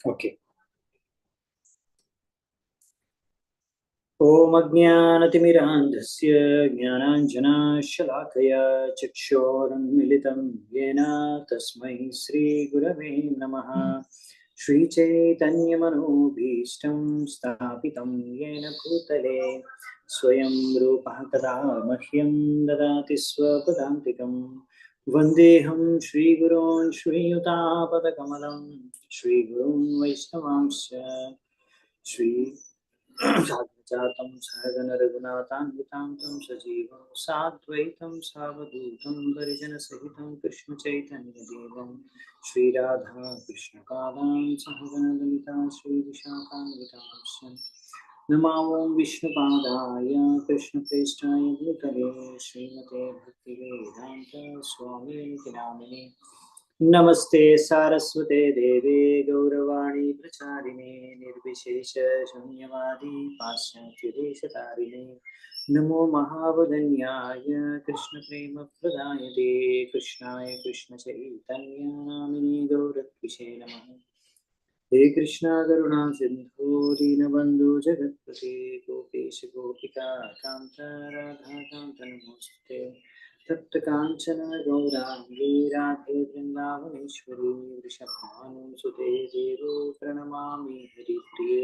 Okay. ఓం అజ్ఞానతిమిరాంధస్య జ్ఞానాంజనాశలాకయా చక్షోరున్మిళితం యేన తస్మై శ్రీగురవే నమః. శ్రీచైతన్యమనోభీష్టం స్థాపితం యేన భూతలే స్వయం రూపః కదా మహ్యం దదాతి స్వపదాంతికం. వందేహం శ్రీగురోన్ శ్రీయుతాపదకమలం శ్రీగురున్ వైష్ణవాంశ్చ శ్రీ जातं सहगण रघुनाथान्वितां तं सजीवं साद्वैतं सावधूतं परिजनसहितं कृष्णचैतन्यदेवं श्रीराधा कृष्णपादां सहगण ललिता श्रीविशाखान्वितांश्च नमामो विष्णुपादाय कृष्णप्रेष्ठाय भूतले श्रीमते भक्तिवेदान्त स्वामिनिति नामिने. नमस्ते सारस्वते देवे गौरवाणी प्रचारिणे निर्विशेष शून्यवादी पाश्चात्यदेशतारिणे. नमो महावदन्याय कृष्ण प्रेम प्रदायते कृष्णाय कृष्ण चैतन्य नामिने गौरत्विषे नमः. हे कृष्णा करुणा सिंधु दीनबंधु जगत्पते गोपेश गोपिका कांत राधा कांत नमोस्तुते. तप्त कांचन गौरांगी राधे वृंदावनेश्वरी वृषभानुसुते देवो प्रणमामि हरिप्रिये.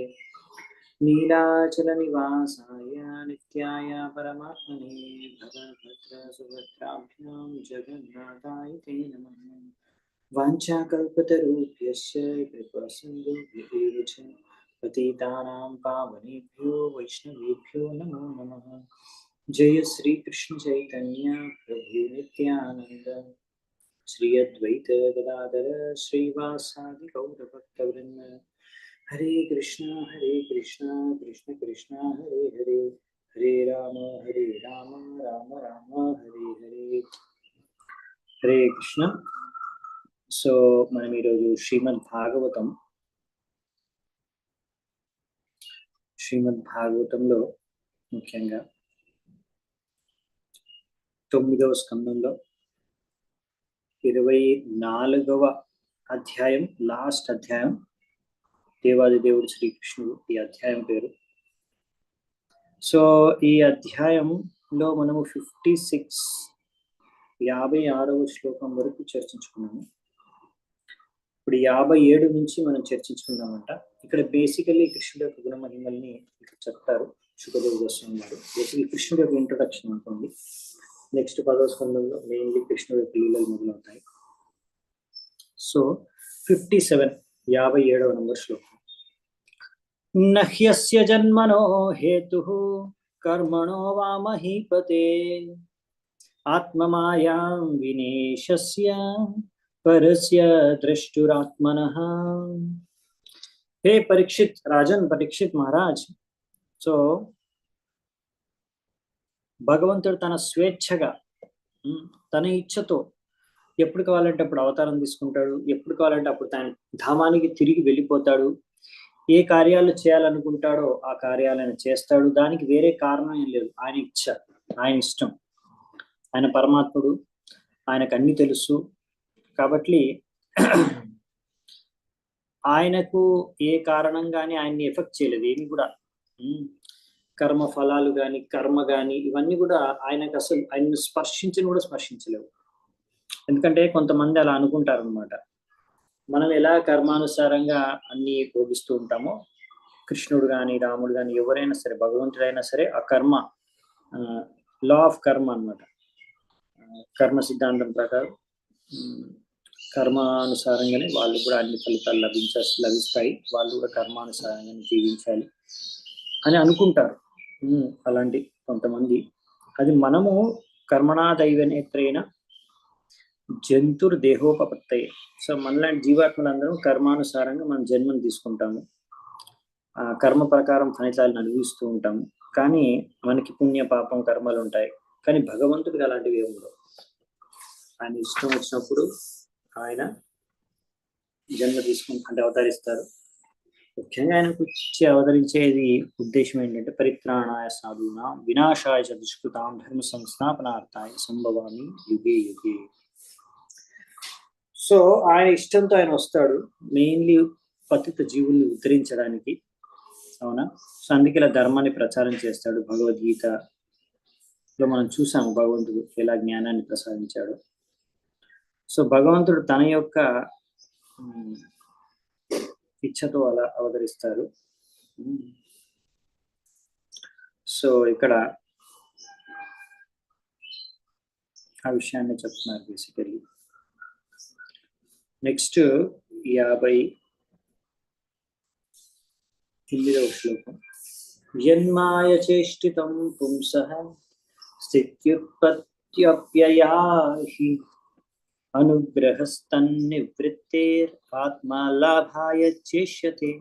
नीलाचल निवासाय नित्याय परमात्मने भगवद्भद्र सुभद्राभ्यां जगन्नाथाय ते नमः. वाञ्छाकल्पतरुभ्यश्च कृपासिन्धुभ्यः च पतितानां पावनेभ्यो वैष्णवेभ्यो नमो नमः. जय श्री कृष्ण चैतन्य प्रभु नित्यानंद श्री अद्वैत गदाधर श्रीवासादि गौरभक्तवृंद. हरे कृष्णा कृष्ण कृष्ण हरे हरे हरे राम राम राम हरे हरे. हरे कृष्ण. సో మనం ఈరోజు శ్రీమద్ భాగవతంలో ముఖ్యంగా 9వ స్కందంలో 24వ అధ్యాయం, లాస్ట్ అధ్యాయం, దేవాది దేవుడు శ్రీకృష్ణుడు ఈ అధ్యాయం పేరు. సో ఈ అధ్యాయంలో మనము 56వ శ్లోకం వరకు చర్చించుకున్నాము. ఇప్పుడు 57 నుంచి మనం చర్చించుకుందామంట. ఇక్కడ బేసికల్లీ కృష్ణుడు యొక్క గుణమహిమల్ని ఇక్కడ చెప్తారు శుకదేవ్ గోస్వామి గారు. బేసికల్లీ కృష్ణుడు యొక్క ఇంట్రొడక్షన్ ఉంటుంది. నెక్స్ట్ 10వ స్కందంలో మెయిన్లీ కృష్ణుడు యొక్క లీలలు మొదలవుతాయి. సో 57వ నంబర్ శ్లోకం. నహ్యస్య జన్మనో హేతుః కర్మణో వా మహీపతే ఆత్మమాయాం వినేశస్య పరస్య ద్రష్టురాత్మనః. హే పరీక్షిత్, రాజన్ పరీక్షిత్ మహారాజ్, సో భగవంతుడు తన స్వేచ్ఛగా, తన ఇచ్ఛతో ఎప్పుడు కావాలంటే అప్పుడు అవతారం తీసుకుంటాడు, ఎప్పుడు కావాలంటే అప్పుడు తన ధామానికి తిరిగి వెళ్ళిపోతాడు. ఏ కార్యాలు చేయాలనుకుంటాడో ఆ కార్యాలను చేస్తాడు. దానికి వేరే కారణం ఏం లేదు. ఆయన ఇచ్ఛ, ఆయన ఇష్టం. ఆయన పరమాత్ముడు, ఆయనకు అన్ని తెలుసు. కాబట్టి ఆయనకు ఏ కారణం కానీ ఆయన్ని ఎఫెక్ట్ చేయలేదు. ఏమి కూడా కర్మ ఫలాలు కానీ కర్మ కానీ ఇవన్నీ కూడా ఆయనకు అసలు ఆయన్ని స్పర్శించని కూడా స్పర్శించలేవు. ఎందుకంటే కొంతమంది అలా అనుకుంటారు అనమాట. మనం ఎలా కర్మానుసారంగా అన్ని భోగిస్తూ ఉంటామో కృష్ణుడు కానీ రాముడు కానీ ఎవరైనా సరే, భగవంతుడైనా సరే, ఆ కర్మ లా ఆఫ్ కర్మ అనమాట. కర్మ సిద్ధాంతం ప్రకారం కర్మానుసారంగానే వాళ్ళు కూడా అన్ని ఫలితాలు లభిస్తాయి. వాళ్ళు కూడా కర్మానుసారంగానే జీవించాలి అని అనుకుంటారు అలాంటి కొంతమంది. అది మనము కర్మణా దైవనేత్రైన జంతుర్ దేహోపపత్తయే. సో మనలాంటి జీవాత్మలందరం కర్మానుసారంగా మనం జన్మను తీసుకుంటాము. ఆ కర్మ ప్రకారం ఫలితాలను అనుభవిస్తూ ఉంటాము. కానీ మనకి పుణ్య పాపం కర్మలు ఉంటాయి. కానీ భగవంతుడికి అలాంటివి ఏమి ఉండవు. ఆయన ఇష్టం వచ్చినప్పుడు ఆయన జన్మ అంటే అవతరిస్తారు. ముఖ్యంగా ఆయన వచ్చి అవతరించేది ఉద్దేశం ఏంటంటే పరిత్రాణాయ సాధూనాం వినాశాయ చ దుష్కృతాం ధర్మ సంస్థాపనార్థాయ సంభవామి యుగే యుగే. సో ఆయన ఇష్టంతో ఆయన వస్తాడు. మెయిన్లీ పతిత జీవుల్ని ఉద్ధరించడానికి. అవునా? సో అందుకే ఇలా ధర్మాన్ని ప్రచారం చేస్తాడు. భగవద్గీతలో మనం చూసాము భగవంతుడు ఎలా జ్ఞానాన్ని ప్రసాదించాడు. సో భగవంతుడు తన యొక్క ఇచ్ఛతో అలా అవతరిస్తారు. సో ఇక్కడ ఆ విషయాన్ని చెప్తున్నారు బేసికలీ. నెక్స్ట్ 58వ శ్లోకం. జన్మాయ చేష్టితం పుంసః స్థిత్యుత్పత్త్యప్యయాహి అనుగ్రహస్తన్నివృత్తేర్ ఆత్మలాభాయ చేష్యతే.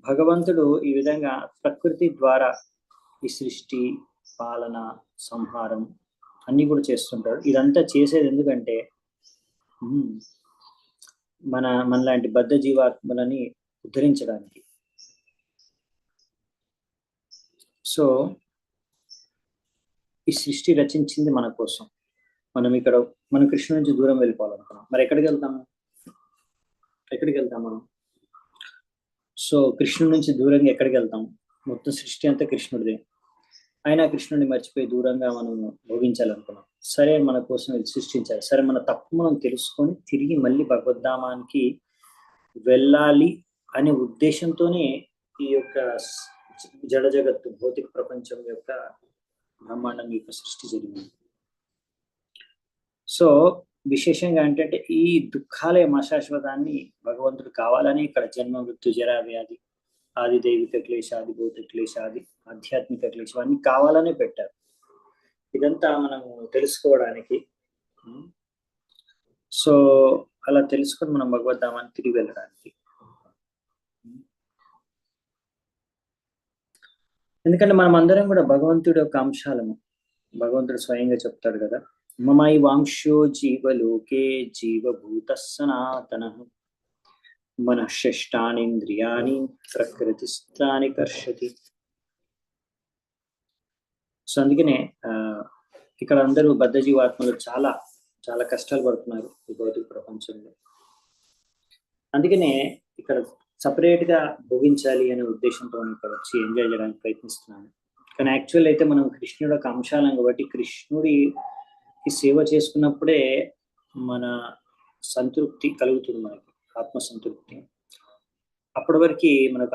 భగవంతుడు ఈ విధంగా ప్రకృతి ద్వారా ఈ సృష్టి, పాలన, సంహారం అన్ని కూడా చేస్తుంటాడు. ఇదంతా చేసేది ఎందుకంటే మనలాంటి బద్ధ జీవాత్మలని ఉద్ధరించడానికి. సో ఈ సృష్టి రచించింది మన కోసం. మనం కృష్ణుడి నుంచి దూరం వెళ్ళిపోవాలనుకున్నాం. మరి ఎక్కడికి వెళ్తాము మనం? సో కృష్ణుడి నుంచి దూరంగా ఎక్కడికి వెళ్తాము? మొత్తం సృష్టి అంతా కృష్ణుడిదే. అయినా కృష్ణుడిని మర్చిపోయి దూరంగా మనం భోగించాలనుకున్నాం. సరే, మన కోసం సృష్టించాలి. సరే, మన తప్పు మనం తెలుసుకొని తిరిగి మళ్ళీ భగవద్ధామానికి వెళ్ళాలి అనే ఉద్దేశంతోనే ఈ యొక్క జడ జగత్తు, భౌతిక ప్రపంచం యొక్క బ్రహ్మాండం యొక్క సృష్టి జరిగింది. సో విశేషంగా ఏంటంటే ఈ దుఃఖాలే అశాశ్వతాన్ని భగవంతుడు కావాలని ఇక్కడ జన్మ, మృత్యు, జరా, వ్యాధి, ఆది దైవిక క్లేశాది, భౌతిక క్లేశాది, ఆధ్యాత్మిక క్లేశం అన్ని కావాలనే పెట్టారు. ఇదంతా మనము తెలుసుకోవడానికి. సో అలా తెలుసుకొని మనం భగవద్ధామాన్ని తిరిగి వెళ్ళడానికి. ఎందుకంటే మనం అందరం కూడా భగవంతుడి యొక్క అంశాలము. భగవంతుడు స్వయంగా చెప్తాడు కదా, మమై వాంశో జీవలోకే జీవభూత సనాతనః మనఃషష్టానీంద్రియాణి ప్రకృతిస్థాని కర్షతి. సో అందుకనే ఇక్కడ అందరూ బద్ధ జీవాత్మలు చాలా చాలా కష్టాలు పడుతున్నారు ఈ భౌతిక ప్రపంచంలో. అందుకనే ఇక్కడ సపరేట్ గా భోగించాలి అనే ఉద్దేశంతో ఇక్కడ వచ్చి ఎంజాయ్ చేయడానికి ప్రయత్నిస్తున్నాను. కానీ యాక్చువల్ అయితే మనం కృష్ణుడు ఒక అంశాలను కాబట్టి కృష్ణుడికి సేవ చేసుకున్నప్పుడే మన సంతృప్తి కలుగుతుంది, మనకి ఆత్మ సంతృప్తి. అప్పటి వరకు మనకు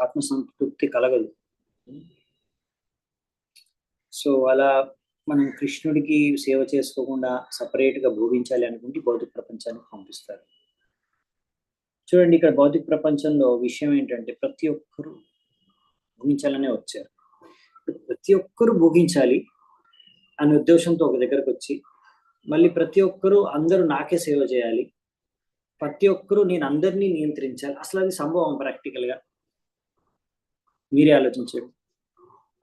ఆత్మ సంతృప్తి కలగదు. సో అలా మనం కృష్ణుడికి సేవ చేసుకోకుండా సపరేట్ గా భోగించాలి అనుకుంటే భౌతిక ప్రపంచానికి పంపిస్తారు. చూడండి, ఇక్కడ భౌతిక ప్రపంచంలో విషయం ఏంటంటే ప్రతి ఒక్కరూ భోగించాలనే వచ్చారు. ప్రతి ఒక్కరూ భోగించాలి అనే ఉద్దేశంతో ఒక దగ్గరకు వచ్చి మళ్ళీ ప్రతి ఒక్కరూ అందరూ నాకే సేవ చేయాలి, ప్రతి ఒక్కరూ నేను అందరినీ నియంత్రించాలి. అసలు అది సంభవం ప్రాక్టికల్ గా? మీరే ఆలోచించండి.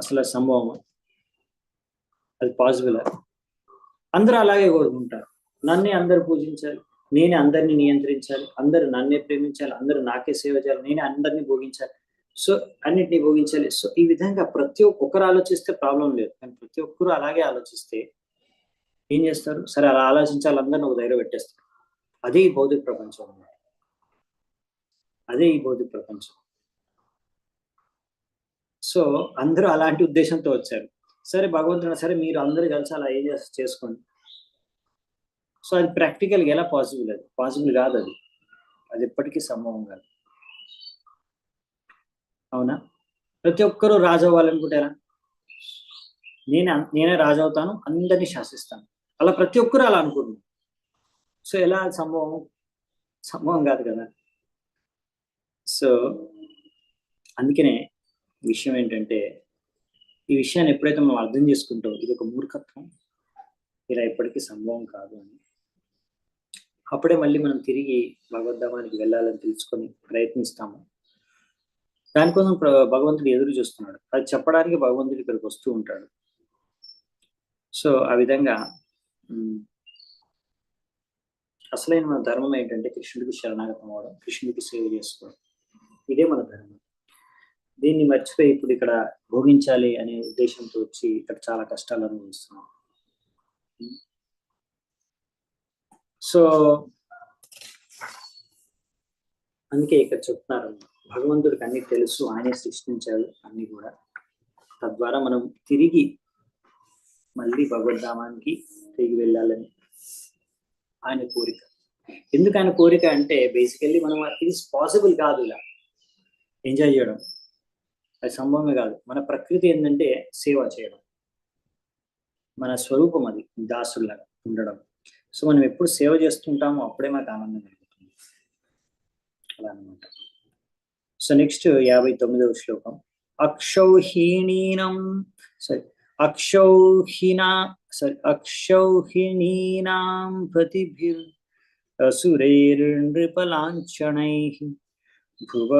అసలు అది సంభవమా? అది పాసిబుల్? అందరూ అలాగే కోరుకుంటారు, నన్నే అందరూ పూజించాలి, నేనే అందరినీ నియంత్రించాలి, అందరూ నన్నే ప్రేమించాలి, అందరూ నాకే సేవ చేయాలి, నేనే అందరినీ భోగించాలి, సో అన్నిటినీ భోగించాలి. సో ఈ విధంగా ప్రతి ఒక్కరు ఆలోచిస్తే ప్రాబ్లం లేదు. కానీ ప్రతి ఒక్కరు అలాగే ఆలోచిస్తే ఏం చేస్తారు? సరే, అలా ఆలోచించాలి, అందరిని ఒక దగ్గర పెట్టేస్తారు. అదే ఈ భౌతిక ప్రపంచం అన్నమాట. అదే ఈ భౌతిక ప్రపంచం. సో అందరూ అలాంటి ఉద్దేశంతో వచ్చారు. సరే, భగవంతుడు సరే మీరు అందరూ కలిసి అలా ఏం చేసుకోండి. సో అది ప్రాక్టికల్గా ఎలా పాసిబుల్? అది పాసిబుల్ కాదు. అది ఎప్పటికీ సంభవం కాదు. అవునా? ప్రతి ఒక్కరూ రాజు అవ్వాలనుకుంటారా? నేనే రాజు అవుతాను, అందరినీ శాసిస్తాను, అలా ప్రతి ఒక్కరూ అలా అనుకుంటున్నారు. సో ఎలా సంభవం కాదు కదా. సో అందుకనే విషయం ఏంటంటే ఈ విషయాన్ని ఎప్పుడైతే మనం అర్థం చేసుకుంటామో ఇది ఒక మూర్ఖత్వం, ఇలా ఎప్పటికీ సంభవం కాదు అని, అప్పుడే మళ్ళీ మనం తిరిగి భగవద్ధామానికి వెళ్ళాలని తెలుసుకొని ప్రయత్నిస్తాము. దానికోసం భగవంతుడు ఎదురు చూస్తున్నాడు. అది చెప్పడానికి భగవంతుడు ఇక్కడికి వస్తూ ఉంటాడు. సో ఆ విధంగా అసలైన మన ధర్మం ఏంటంటే కృష్ణుడికి శరణాగతం అవ్వడం, కృష్ణుడికి సేవ చేసుకోవడం. ఇదే మన ధర్మం. దీన్ని మర్చిపోయి ఇప్పుడు ఇక్కడ భోగించాలి అనే ఉద్దేశంతో వచ్చి ఇక్కడ చాలా కష్టాలు అనుభవిస్తున్నాం. సో అందుకే ఇక్కడ చెప్తున్నారు, భగవంతుడికి అన్ని తెలుసు, ఆయనే సృష్టించాడు అన్ని కూడా. తద్వారా మనం తిరిగి మళ్ళీ భగవద్ధామానికి తిరిగి వెళ్ళాలని ఆయన కోరిక. ఎందుకు ఆయన కోరిక అంటే బేసికల్లీ మనం ఇది పాసిబుల్ కాదు ఇలా ఎంజాయ్ చేయడం, అది సంభవమే కాదు. మన ప్రకృతి ఏంటంటే సేవ చేయడం, మన స్వరూపం అది దాసుల్లాగా ఉండడం. సో మనం ఎప్పుడు సేవ చేస్తుంటామో అప్పుడే మనకు ఆనందం కలుగుతుంది, అలా అనమాట. సో నెక్స్ట్ 59వ శ్లోకం. అక్షౌహిణీనాం ప్రతిభిర్ అసురైర్నృపలాంఛనైః భువ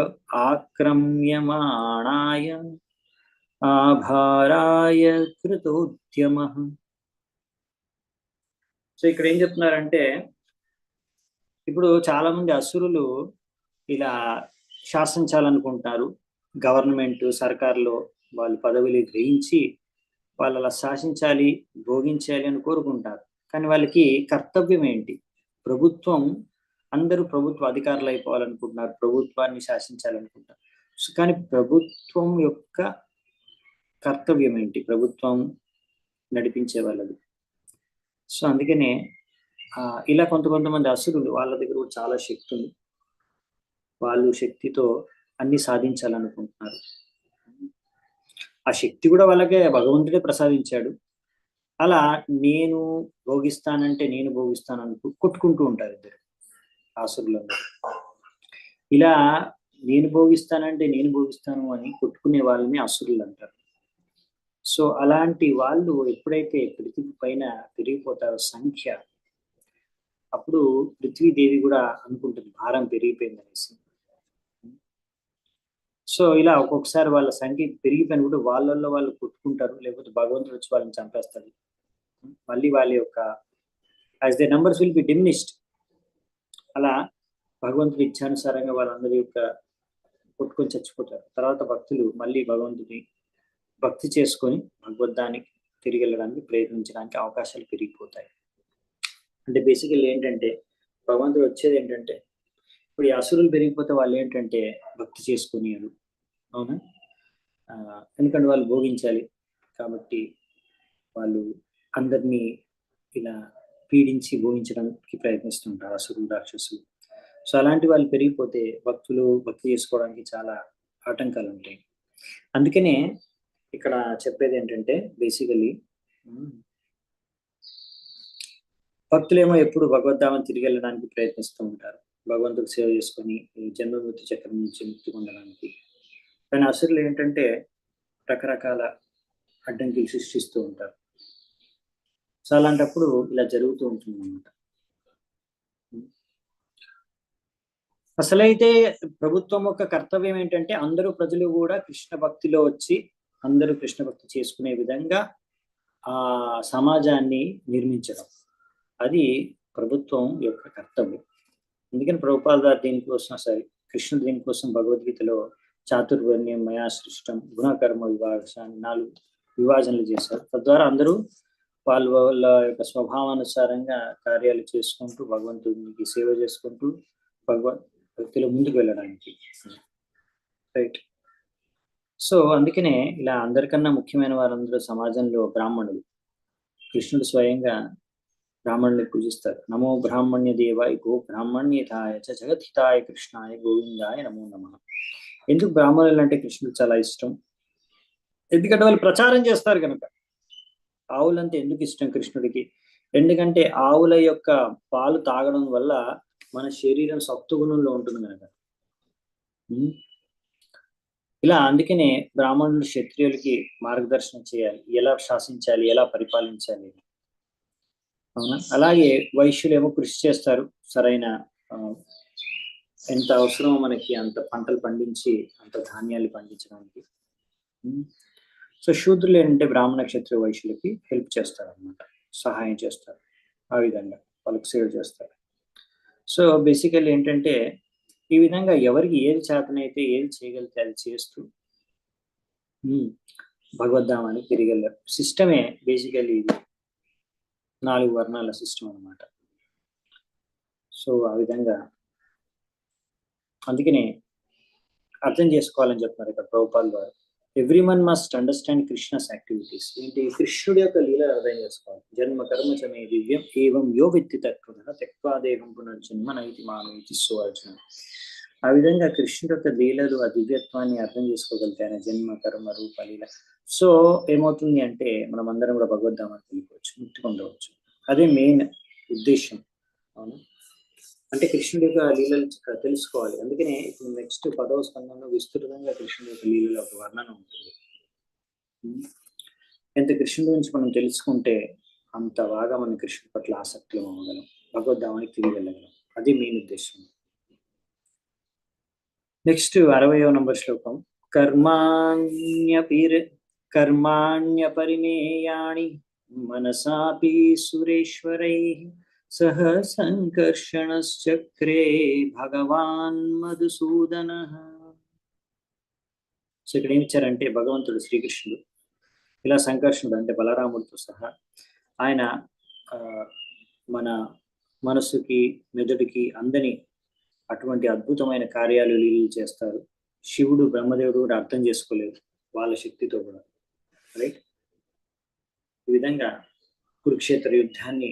ఆక్రమ్యమాణాయ ఆభారాయ కృతోద్యమః. సో ఇక్కడ ఏం చెప్తున్నారంటే, ఇప్పుడు చాలా మంది అసురులు ఇలా శాసించాలనుకుంటున్నారు. గవర్నమెంట్ సర్కార్లో వాళ్ళు పదవులు గ్రహించి వాళ్ళు అలా శాసించాలి, భోగించాలి అని కోరుకుంటారు. కానీ వాళ్ళకి కర్తవ్యం ఏంటి? ప్రభుత్వం, అందరూ ప్రభుత్వ అధికారులు అయిపోవాలనుకుంటున్నారు, ప్రభుత్వాన్ని శాసించాలనుకుంటారు. సో కానీ ప్రభుత్వం యొక్క కర్తవ్యం ఏంటి? ప్రభుత్వం నడిపించే వాళ్ళది. సో అందుకనే ఇలా కొంతమంది అసురులు, వాళ్ళ దగ్గర కూడా చాలా శక్తి ఉంది, వాళ్ళు శక్తితో అన్ని సాధించాలనుకుంటున్నారు. ఆ శక్తి కూడా వాళ్ళకే భగవంతుడే ప్రసాదించాడు. అలా నేను భోగిస్తానంటే నేను భోగిస్తాను కొట్టుకుంటూ ఉంటారు ఇద్దరు అసురులందరూ. ఇలా నేను భోగిస్తానంటే నేను భోగిస్తాను అని కొట్టుకునే వాళ్ళని అసురులు అంటారు. సో అలాంటి వాళ్ళు ఎప్పుడైతే పృథ్వీ పైన పెరిగిపోతారో సంఖ్య, అప్పుడు పృథ్వీదేవి కూడా అనుకుంటుంది భారం పెరిగిపోయింది అనేసి. సో ఇలా ఒక్కొక్కసారి వాళ్ళ సంఖ్య పెరిగిపోయిన కూడా వాళ్ళల్లో వాళ్ళు కొట్టుకుంటారు, లేకపోతే భగవంతుడు వచ్చి వాళ్ళని చంపేస్తారు. మళ్ళీ వాళ్ళ యొక్క as the numbers will be diminished. అలా భగవంతుడి ఇచ్చానుసారంగా వాళ్ళందరి యొక్క కొట్టుకొని చచ్చిపోతారు. తర్వాత భక్తులు మళ్ళీ భగవంతుడి భక్తి చేసుకొని భగవద్ధానికి తిరిగి వెళ్ళడానికి ప్రయత్నించడానికి అవకాశాలు పెరిగిపోతాయి. అంటే బేసికల్లీ ఏంటంటే భగవంతుడు వచ్చేది ఏంటంటే, ఇప్పుడు ఈ అసురులు పెరిగిపోతే వాళ్ళు ఏంటంటే భక్తి చేసుకుని, అవునా, ఎందుకంటే వాళ్ళు భోగించాలి కాబట్టి వాళ్ళు అందరినీ ఇలా పీడించి భోగించడానికి ప్రయత్నిస్తుంటారు అసురులు, రాక్షసులు. సో అలాంటి వాళ్ళు పెరిగిపోతే భక్తులు భక్తి చేసుకోవడానికి చాలా ఆటంకాలు ఉంటాయి. అందుకనే ఇక్కడ చెప్పేది ఏంటంటే బేసికలీ భక్తులేమో ఎప్పుడు భగవద్ధామం తిరిగి వెళ్ళడానికి ప్రయత్నిస్తూ ఉంటారు, భగవంతుడు సేవ చేసుకొని జన్మమృతి చక్రం నుంచి ముక్తి పొందడానికి. కానీ అసురులు ఏంటంటే రకరకాల అడ్డంకులు సృష్టిస్తూ ఉంటారు. సో అలాంటప్పుడు ఇలా జరుగుతూ ఉంటుంది అన్నమాట. అసలైతే ప్రభుత్వం యొక్క కర్తవ్యం ఏంటంటే అందరూ ప్రజలు కూడా కృష్ణ భక్తిలో వచ్చి అందరూ కృష్ణ భక్తి చేసుకునే విధంగా ఆ సమాజాన్ని నిర్మించడం, అది ప్రభుత్వం యొక్క కర్తవ్యం. అందుకని ప్రభుపాద దీనికోసం, సరే కృష్ణుడు దీనికోసం భగవద్గీతలో చాతుర్వర్ణ్యం మయా సృష్టం గుణకర్మ విభాగాన్ని 4 విభాజనలు చేశారు. తద్వారా అందరూ వాళ్ళ వాళ్ళ యొక్క స్వభావానుసారంగా కార్యాలు చేసుకుంటూ భగవంతుడికి సేవ చేసుకుంటూ భక్తిలో ముందుకు వెళ్ళడానికి. రైట్. సో అందుకనే ఇలా అందరికన్నా ముఖ్యమైన వారందరూ సమాజంలో బ్రాహ్మణులు. కృష్ణుడు స్వయంగా బ్రాహ్మణుని పూజిస్తారు. నమో బ్రాహ్మణ్య దేవాయ గో బ్రాహ్మణ్యతాయ చ జగద్హితాయ కృష్ణాయ గోవిందాయ నమో నమః. ఎందుకు బ్రాహ్మణులు అంటే కృష్ణుడు చాలా ఇష్టం? ఎందుకంటే వాళ్ళు ప్రచారం చేస్తారు కనుక. ఆవులంటే ఎందుకు ఇష్టం కృష్ణుడికి? ఎందుకంటే ఆవుల యొక్క పాలు తాగడం వల్ల మన శరీరం సత్వగుణంలో ఉంటుంది కనుక. ఇలా అందుకనే బ్రాహ్మణులు క్షత్రియులకి మార్గదర్శనం చేయాలి, ఎలా శాసించాలి, ఎలా పరిపాలించాలి. అవునా? అలాగే వైశ్యులేమో కృషి చేస్తారు, సరైన ఎంత అవసరమో మనకి అంత పంటలు పండించి అంత ధాన్యాలు పండించడానికి. సో శూద్రులు ఏంటంటే బ్రాహ్మణ క్షత్రియ వైశ్యులకి హెల్ప్ చేస్తారు అన్నమాట, సహాయం చేస్తారు, ఆ విధంగా వాళ్ళకి సేవ చేస్తారు. సో బేసికల్లీ ఏంటంటే ఈ విధంగా ఎవరికి ఏది చేతనైతే ఏది చేయగలిగితే అది చేస్తూ భగవద్ధామానికి తిరిగి వెళ్ళారు. సిస్టమే బేసికల్లీ ఇది 4 వర్ణాల సిస్టమ్ అన్నమాట. సో ఆ విధంగా అందుకనే అర్థం చేసుకోవాలని చెప్తున్నారు ఇక్కడ ప్రభుపాల్ వారు. Everyone must understand Krishna's activities. ఏంటి? కృష్ణుడి యొక్క లీల అర్థం చేసుకోవాలి. జన్మ కర్మ చ మే దివ్యం ఏవం యో విత్తి తత్వతః త్యక్త్వా దేహం పునర్జన్మ నైతి మానవేతి సువర్జన. ఆ విధంగా కృష్ణుడి యొక్క లీలలు ఆ దివ్యత్వాన్ని అర్థం చేసుకోగలితే ఆయన జన్మ కర్మ రూప లీల. సో ఏమవుతుంది అంటే మనం అందరం కూడా భగవద్ధామానికి వెళ్ళిపోవచ్చు, ముక్తి పొందవచ్చు. అదే మెయిన్ ఉద్దేశం. అవును, అంటే కృష్ణుడి యొక్క లీలలు తెలుసుకోవాలి. అందుకనే ఇప్పుడు నెక్స్ట్ 10వ స్కందంలో విస్తృతంగా కృష్ణుడి యొక్క లీలల ఒక వర్ణన ఉంటుంది. ఎంత కృష్ణుడి గురించి మనం తెలుసుకుంటే అంత బాగా మనం కృష్ణుడి పట్ల ఆసక్తిలో అవ్వగలం, భగవద్ధామానికి తిరిగి వెళ్ళగలం. అది మెయిన్ ఉద్దేశం. నెక్స్ట్ 60వ నంబర్ శ్లోకం. కర్మాణ్యపరిమేయాణి మనసాపి సురేశ్వరైః సహ సంకర్షణశ్చక్రే భగవాన్ మధుసూదన. సో ఇక్కడ ఏమి ఇచ్చారంటే భగవంతుడు శ్రీకృష్ణుడు ఇలా సంకర్షణుడు అంటే బలరాముడితో సహా ఆయన మన మనసుకి మెదడుకి అందని అటువంటి అద్భుతమైన కార్యాలు లీలలు చేస్తారు. శివుడు బ్రహ్మదేవుడు కూడా అర్థం చేసుకోలేదు వాళ్ళ శక్తితో కూడా. రైట్? ఈ విధంగా కురుక్షేత్ర యుద్ధాన్ని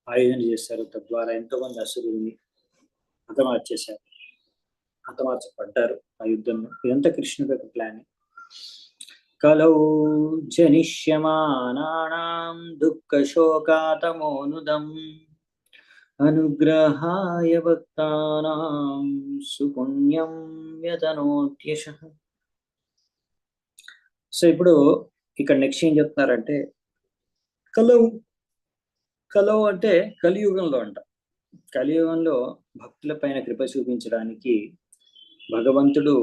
ఆయోజన చేశారు. తద్వారా ఎంతో మంది అసురుల్ని హతమార్చబడ్డారు ఆ యుద్ధంలో. ఇదంతా కృష్ణుడి యొక్క ప్లాన్. కలౌ జనిష్యమానానాం దుఃఖ శోకాతమోనుదం అనుగ్రహాయ భక్తానాం సుపుణ్యం యతనోత్యశః. సో ఇప్పుడు ఇక్కడ నెక్స్ట్ ఏం చెప్తున్నారంటే కలౌ అంటే కలియుగంలో అంట. కలియుగంలో భక్తుల పైన కృప చూపించడానికి భగవంతుడు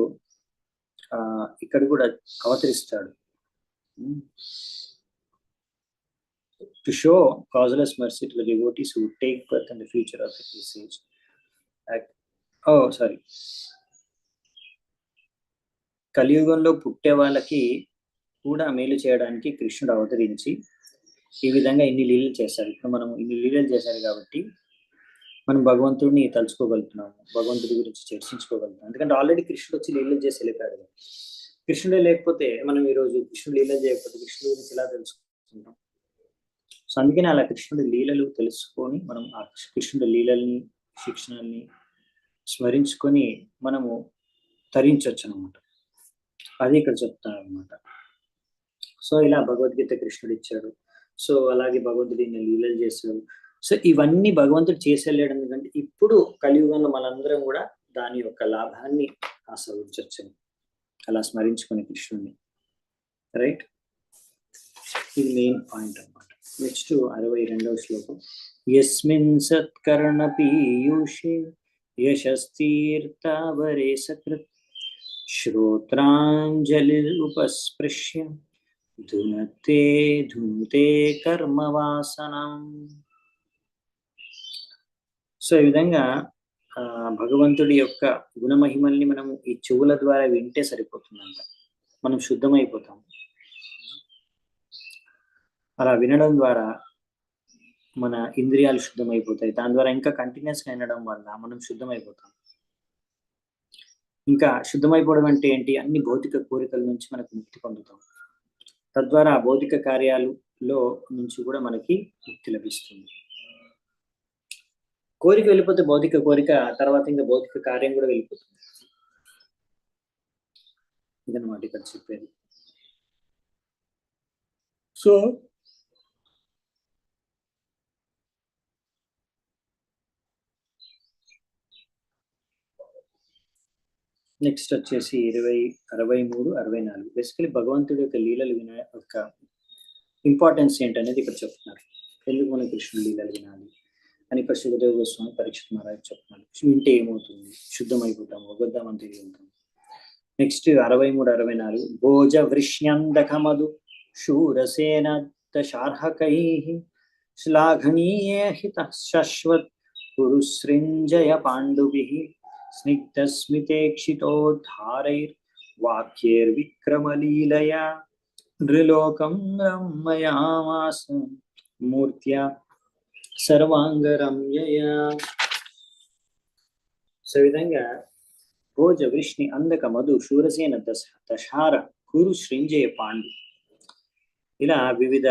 ఇక్కడ కూడా అవతరిస్తాడు. To show causeless mercy to the devotees who take birth in the future of this age. కలియుగంలో పుట్టే వాళ్ళకి కూడా మేలు చేయడానికి కృష్ణుడు అవతరించి ఈ విధంగా ఇన్ని లీలలు చేశారు. ఇప్పుడు మనం ఇన్ని లీలలు చేశారు కాబట్టి మనం భగవంతుడిని తలుచుకోగలుగుతున్నాము, భగవంతుడి గురించి చర్చించుకోగలుగుతాం. ఎందుకంటే ఆల్రెడీ కృష్ణుడు వచ్చి లీలలు చేసి వెళ్ళిపోయాడు. కృష్ణుడే లేకపోతే మనం ఈరోజు కృష్ణుడు లీలలు చేయకపోతే కృష్ణుడి గురించి ఎలా తెలుసుకుంటాం? సో అందుకని అలా కృష్ణుడి లీలలు తెలుసుకొని మనం ఆ కృష్ణుడి లీలల్ని శిక్షణల్ని స్మరించుకొని మనము తరించవచ్చు అనమాట. అది ఇక్కడ చెప్తాను అనమాట. సో ఇలా భగవద్గీత కృష్ణుడు ఇచ్చాడు. సో అలాగే భగవంతుడు లీలలు చేశాడు. సో ఇవన్నీ భగవంతుడు చేసేలేడు. ఎందుకంటే ఇప్పుడు కలియుగంలో మనందరం కూడా దాని యొక్క లాభాన్ని ఆస్వాదించవచ్చు అలా స్మరించుకునే కృష్ణుడిని. రైట్? ఇది మెయిన్ పాయింట్ అన్నమాట. నెక్స్ట్ 62వ శ్లోకం. యస్మిన్ సత్కర్ణ పీయూషే యశస్తీర్థావరే సకృత్ శ్రోత్రాంజలి ఉపస్పృశ్య ధునుతే కర్మవాసనం. సో ఈ విధంగా భగవంతుడి యొక్క గుణమహిమల్ని మనం ఈ చెవుల ద్వారా వింటే సరిపోతుందంట, మనం శుద్ధమైపోతాం. అలా వినడం ద్వారా మన ఇంద్రియాలు శుద్ధమైపోతాయి. దాని ద్వారా ఇంకా కంటిన్యూస్గా వినడం వల్ల మనం శుద్ధమైపోతాం. ఇంకా శుద్ధమైపోవడం అంటే ఏంటి? అన్ని భౌతిక కోరికల నుంచి మనకు ముక్తి పొందుతాం. తద్వారా భౌతిక కార్యాలలో నుంచి కూడా మనకి ముక్తి లభిస్తుంది. కోరిక వెళ్ళిపోతే భౌతిక కోరిక, తర్వాత ఇంకా భౌతిక కార్యం కూడా వెళ్ళిపోతుంది. ఇదన్నమాట ఇక్కడ చెప్పేది. సో నెక్స్ట్ వచ్చేసి 63, 64. బేసికలీ భగవంతుడి యొక్క లీలలు యొక్క ఇంపార్టెన్స్ ఏంటనేది ఇక్కడ చెప్తున్నారు. ఎందుకు మనం కృష్ణుడి లీలలు వినాలి అని ఇక్కడ సుఖదేవ గోస్వామి పరీక్షిత్ మహారాజ్ చెప్తున్నారు. వింటే ఏమవుతుంది? శుద్ధమైపోతాం, భగవద్ధామం తిరిగి వెళ్తాం. నెక్స్ట్ 63, 64. భోజ వృష్ణ్యందకమధు శూరసేన దశార్హకైః శ్లాఘనీయ హిత శాశ్వత్ పురుసృంజయ పాండుభిః స్నిగ్ధస్మితేక్షితోద్ధారైర్ వాక్యైర్విక్రమలీలయా నృలోకం రమయామాస మూర్త్యా సర్వాంగరమ్యయా. సో విధంగా భోజ వృష్ణి అందక మధు శూరసేన దశార కురు శృంజయ పాండు. ఇలా వివిధ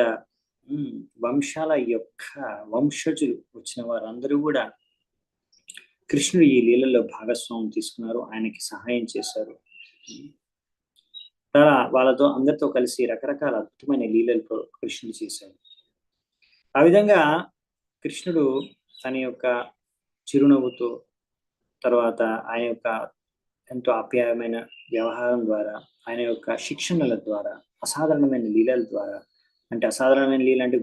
వంశాల యొక్క వంశజులు వచ్చిన వారందరూ కూడా కృష్ణుడు ఈ లీలలో భాగస్వామ్యం తీసుకున్నారు, ఆయనకి సహాయం చేశారు. వాళ్ళతో అందరితో కలిసి రకరకాల అద్భుతమైన లీలలతో కృష్ణుడు చేశాడు. ఆ విధంగా కృష్ణుడు తన యొక్క చిరునవ్వుతో, తర్వాత ఆయన యొక్క ఎంతో ఆప్యాయమైన వ్యవహారం ద్వారా, ఆయన యొక్క శిక్షణల ద్వారా, అసాధారణమైన లీలల ద్వారా, అంటే అసాధారణమైన లీల అంటే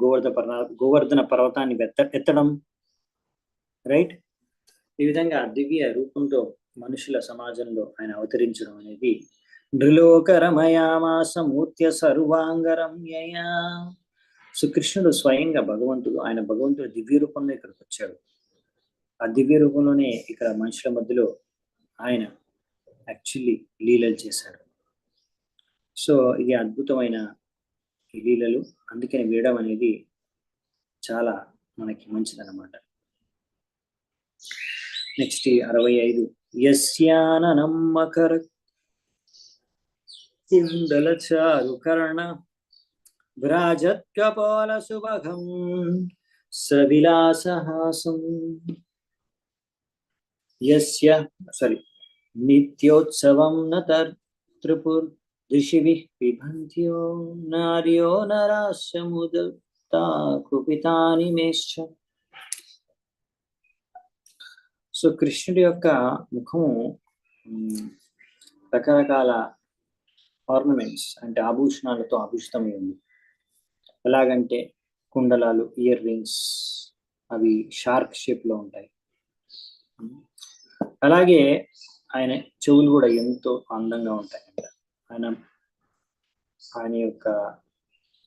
గోవర్ధన పర్వతాన్ని ఎత్తడం, రైట్? ఈ విధంగా దివ్య రూపంతో మనుషుల సమాజంలో ఆయన అవతరించడం అనేది నృలోకరమయామాసమూర్త్య సర్వాంగరమ్యయా. కృష్ణుడు స్వయంగా భగవంతుడు, ఆయన భగవంతుడు దివ్య రూపంలో ఇక్కడికి వచ్చాడు. ఆ దివ్య రూపంలోనే ఇక్కడ మనుషుల మధ్యలో ఆయన యాక్చువల్లీ లీలలు చేశాడు. సో ఇది అద్భుతమైన లీలలు, అందుకని వినడం అనేది చాలా మనకి మంచిదన్నమాట. నెక్స్ట్ 65. యస్యాననం మకర కుండల చారుకర్ణ వ్రాజత్కపాల సుభగం సవిలాసహాసం యస్య నిత్యోత్సవం నృపుర్ ఋషిభిః పిబంత్యో నార్యో నరాస్యముదతా కుపితాని మేశ్చ. సో కృష్ణుడి యొక్క ముఖము రకరకాల ఆర్నమెంట్స్ అంటే ఆభూషణాలతో ఆభూషితమై ఉంది. ఎలాగంటే కుండలాలు, ఇయర్ రింగ్స్, అవి షార్క్ షేప్ లో ఉంటాయి. అలాగే ఆయన చెవులు కూడా ఎంతో అందంగా ఉంటాయంట. ఆయన యొక్క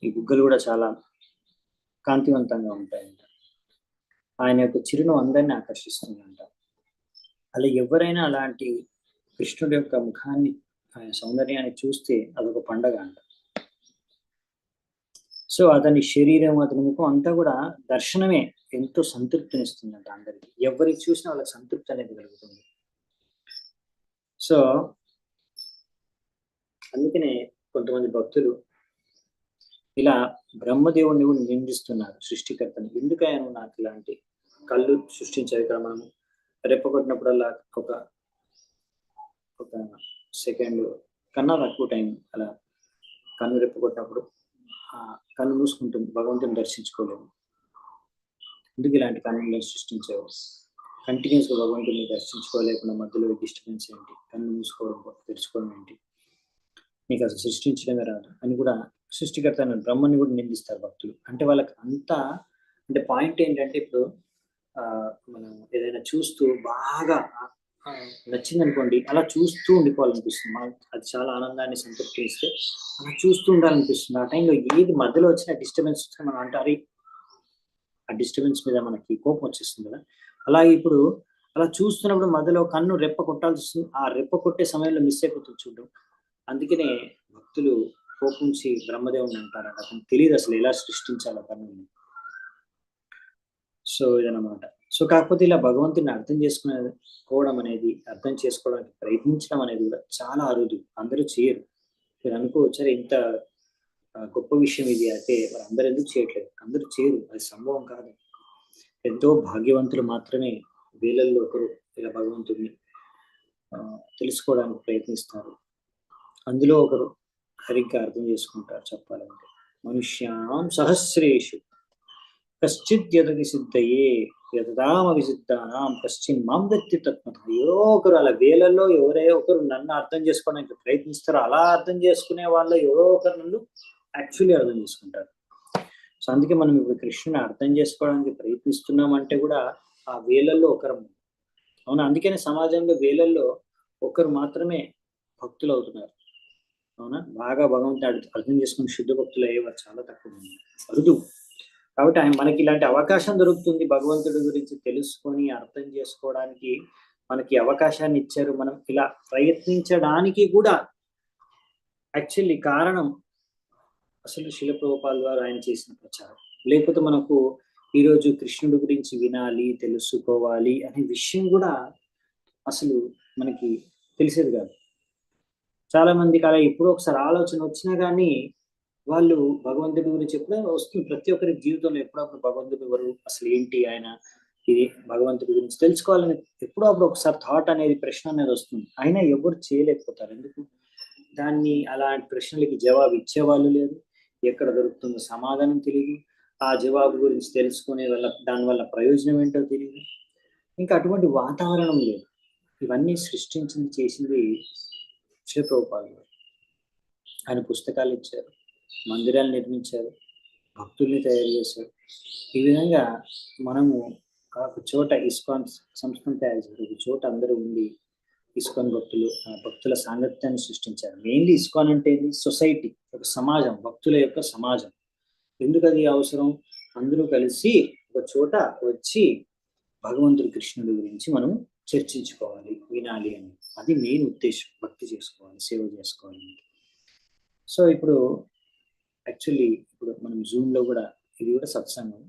ఈ బుగ్గలు కూడా చాలా కాంతివంతంగా ఉంటాయంట. ఆయన యొక్క చిరునవ్వు అందరినీ ఆకర్షిస్తుందంట. అలా ఎవరైనా అలాంటి కృష్ణుడి యొక్క ముఖాన్ని, ఆయన సౌందర్యాన్ని చూస్తే అదొక పండగ అంట. సో అతని శరీరం, అతని ముఖం అంతా కూడా దర్శనమే ఎంతో సంతృప్తినిస్తుందంట అందరికి. ఎవరికి చూసినా వాళ్ళకి సంతృప్తి అనేది కలుగుతుంది. సో అందుకనే కొంతమంది భక్తులు ఇలా బ్రహ్మదేవుడిని కూడా నిందిస్తున్నారు సృష్టికర్తని. ఎందుకు ఆయన నాకు ఇలాంటి కళ్ళు సృష్టించారు? ఇక్కడ మనం రెప్పకొట్టినప్పుడల్లా ఒక సెకండ్ కన్నా తక్కువ టైం అలా కన్ను రెప్పకొట్టినప్పుడు కన్ను మూసుకుంటుంది, భగవంతుని దర్శించుకోలేము. ఎందుకు ఇలాంటి కన్నులను సృష్టించావు? కంటిన్యూస్ గా భగవంతుని దర్శించుకోలేకుండా మధ్యలో డిస్టర్బెన్స్ ఏంటి? కన్ను మూసుకోవడం, తెరుచుకోవడం ఏంటి? నీకు అసలు సృష్టించడమే రాదు అని కూడా సృష్టికర్త బ్రహ్మని కూడా నిందిస్తారు భక్తులు. అంటే వాళ్ళకి అంతా, అంటే పాయింట్ ఏంటంటే ఇప్పుడు మనం ఏదైనా చూస్తూ బాగా నచ్చింది అనుకోండి, అలా చూస్తూ ఉండిపోవాలనిపిస్తుంది. అది చాలా ఆనందాన్ని సంతృప్తి ఇస్తే అలా చూస్తూ ఉండాలనిపిస్తుంది. ఆ టైంలో ఏది మధ్యలో వచ్చిన డిస్టర్బెన్స్ వస్తే మనం అంటారు, ఆ డిస్టర్బెన్స్ మీద మనకి కోపం వచ్చేస్తుంది కదా. అలాగే ఇప్పుడు అలా చూస్తున్నప్పుడు మధ్యలో కన్ను రెప్ప కొట్టాల్సి వస్తుంది. ఆ రెప్ప కొట్టే సమయంలో మిస్ అయిపోతుంది చూడడం. అందుకనే భక్తులు కోపించి బ్రహ్మదేవుని అంటారు. అతను తెలియదు అసలు ఎలా సృష్టించాలో కన్నుని. సో ఇదన్నమాట. సో కాకపోతే ఇలా భగవంతుని అర్థం చేసుకోవడం అనేది, అర్థం చేసుకోవడానికి ప్రయత్నించడం అనేది కూడా చాలా అరుదు, అందరూ చేయరు. మీరు అనుకోవచ్చారు ఇంత గొప్ప విషయం ఇది అయితే మరి అందరు ఎందుకు చేయట్లేదు? అందరూ చేయరు, అది సంభవం కాదు. ఎంతో భాగ్యవంతులు మాత్రమే వేలల్లో ఒకరు ఇలా భగవంతుడిని తెలుసుకోవడానికి ప్రయత్నిస్తారు. అందులో ఒకరు సరిగ్గా అర్థం చేసుకుంటారు. చెప్పాలంటే మనుష్యాం సహస్రేషు కశ్చిత్ యదతి సిద్ధయే యతదామ విసిద్ధానాం కశ్చిన్ మాం వ్యక్తి తత్మత. ఎవరో ఒకరు అలా వేలల్లో ఎవరే ఒకరు నన్ను అర్థం చేసుకోవడానికి ప్రయత్నిస్తారు. అలా అర్థం చేసుకునే వాళ్ళు ఎవరో ఒకరు నన్ను యాక్చువల్లీ అర్థం చేసుకుంటారు. సో అందుకే మనం ఇప్పుడు కృష్ణుని అర్థం చేసుకోవడానికి ప్రయత్నిస్తున్నామంటే కూడా ఆ వేలల్లో ఒకరు. అవునా? అందుకనే సమాజంలో వేలల్లో ఒకరు మాత్రమే భక్తులు అవుతున్నారు. అవునా? బాగా భగవంతుని అర్థం చేసుకుని శుద్ధ భక్తులు అయ్యేవారు చాలా తక్కువ మంది, అరుదు. కాబట్టి ఆయన మనకి ఇలాంటి అవకాశం దొరుకుతుంది. భగవంతుడి గురించి తెలుసుకొని అర్థం చేసుకోవడానికి మనకి అవకాశాన్ని ఇచ్చారు. మనం ఇలా ప్రయత్నించడానికి కూడా యాక్చువల్లీ కారణం అసలు శిల ప్రభుపాద వారు ఆయన చేసిన ప్రచారం. లేకపోతే మనకు ఈరోజు కృష్ణుడి గురించి వినాలి, తెలుసుకోవాలి అనే విషయం కూడా అసలు మనకి తెలిసేది కాదు. చాలా మందికి అలా ఎప్పుడో ఒకసారి ఆలోచన వచ్చినా కానీ వాళ్ళు భగవంతుడి గురించి ఎప్పుడైనా వస్తుంది. ప్రతి ఒక్కరి జీవితంలో ఎప్పుడప్పుడు భగవంతుడు ఎవరు, అసలు ఏంటి ఆయన, ఇది భగవంతుడి గురించి తెలుసుకోవాలని ఎప్పుడో అప్పుడు ఒకసారి థాట్ అనేది, ప్రశ్న అనేది వస్తుంది. అయినా ఎవరు చేయలేకపోతారు. ఎందుకు? దాన్ని అలాంటి ప్రశ్నలకి జవాబు ఇచ్చేవాళ్ళు లేరు, ఎక్కడ దొరుకుతుందో సమాధానం తెలియదు, ఆ జవాబు గురించి తెలుసుకునే వల్ల దానివల్ల ప్రయోజనం ఏంటో తెలియదు. ఇంకా అటువంటి వాతావరణం లేదు. ఇవన్నీ సృష్టించింది, చేసింది శ్రీ ప్రభుపాదులు గారు. ఆయన పుస్తకాలు ఇచ్చారు, మందిరాలు నిర్మించారు, భక్తుల్ని తయారు చేశారు. ఈ విధంగా మనము ఒక చోట ఇస్కాన్ సంస్థను తయారు చేశారు. ఒక చోట అందరూ ఉండి ఇస్కాన్ భక్తుల సాంగత్యాన్ని సృష్టించారు. మెయిన్లీ ఇస్కాన్ అంటే సొసైటీ, ఒక సమాజం, భక్తుల యొక్క సమాజం. ఎందుకు అది అవసరం? అందరూ కలిసి ఒక చోట వచ్చి భగవంతుడి కృష్ణుడి గురించి మనం చర్చించుకోవాలి, వినాలి అని. అది మెయిన్ ఉద్దేశం. భక్తి చేసుకోవాలి, సేవ చేసుకోవాలి. సో ఇప్పుడు యాక్చువల్లీ ఇప్పుడు మనం జూమ్లో కూడా, ఇది కూడా సత్సంగం,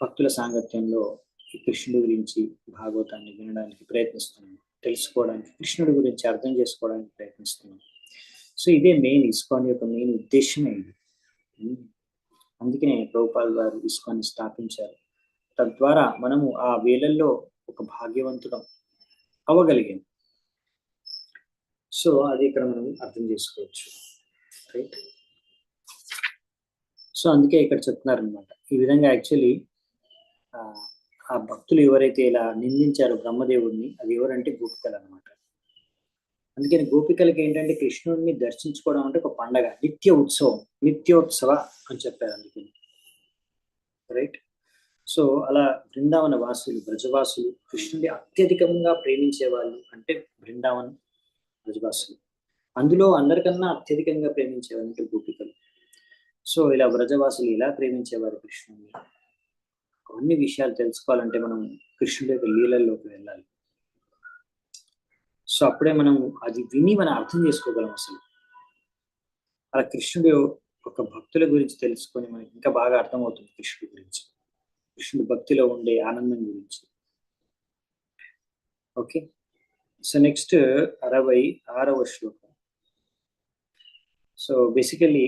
భక్తుల సాంగత్యంలో ఈ కృష్ణుడి గురించి భాగవతాన్ని వినడానికి ప్రయత్నిస్తున్నాం, తెలుసుకోవడానికి, కృష్ణుడి గురించి అర్థం చేసుకోవడానికి ప్రయత్నిస్తున్నాం. సో ఇదే మెయిన్ ఇస్కాన్ యొక్క మెయిన్ ఉద్దేశమే ఇది. అందుకనే ప్రభుపాదులు గారు ఇస్కాన్ని స్థాపించారు. తద్వారా మనము ఆ వేళల్లో ఒక భాగ్యవంతుడం అవ్వగలిగాం. సో అది ఇక్కడ మనం అర్థం చేసుకోవచ్చు, రైట్? సో అందుకే ఇక్కడ చెప్తున్నారు అనమాట. ఈ విధంగా యాక్చువల్లీ ఆ భక్తులు ఎవరైతే ఇలా నిందించారో బ్రహ్మదేవుడిని, అది ఎవరంటే గోపికలు అనమాట. అందుకని గోపికలకి ఏంటంటే కృష్ణుడిని దర్శించుకోవడం అంటే ఒక పండగ, నిత్య ఉత్సవం, నిత్యోత్సవ అని చెప్పారు. అందుకని రైట్. సో అలా బృందావన వాసులు, బ్రజవాసులు కృష్ణుడిని అత్యధికంగా ప్రేమించే వాళ్ళు అంటే బృందావన బ్రజవాసులు. అందులో అందరికన్నా అత్యధికంగా ప్రేమించేవారు అంటే గోపికలు. సో ఇలా బ్రజవాసులు ఎలా ప్రేమించేవారు కృష్ణుడిని, అన్ని విషయాలు తెలుసుకోవాలంటే మనం కృష్ణుడి యొక్క లీలల్లోకి వెళ్ళాలి. సో అప్పుడే మనం అది విని మనం అర్థం చేసుకోగలం. అసలు అలా కృష్ణుడు ఒక భక్తుల గురించి తెలుసుకొని మనకి ఇంకా బాగా అర్థమవుతుంది కృష్ణుడి గురించి, కృష్ణుడి భక్తిలో ఉండే ఆనందం గురించి. ఓకే. సో నెక్స్ట్ 66వ శ్లోకం. సో బేసికల్లీ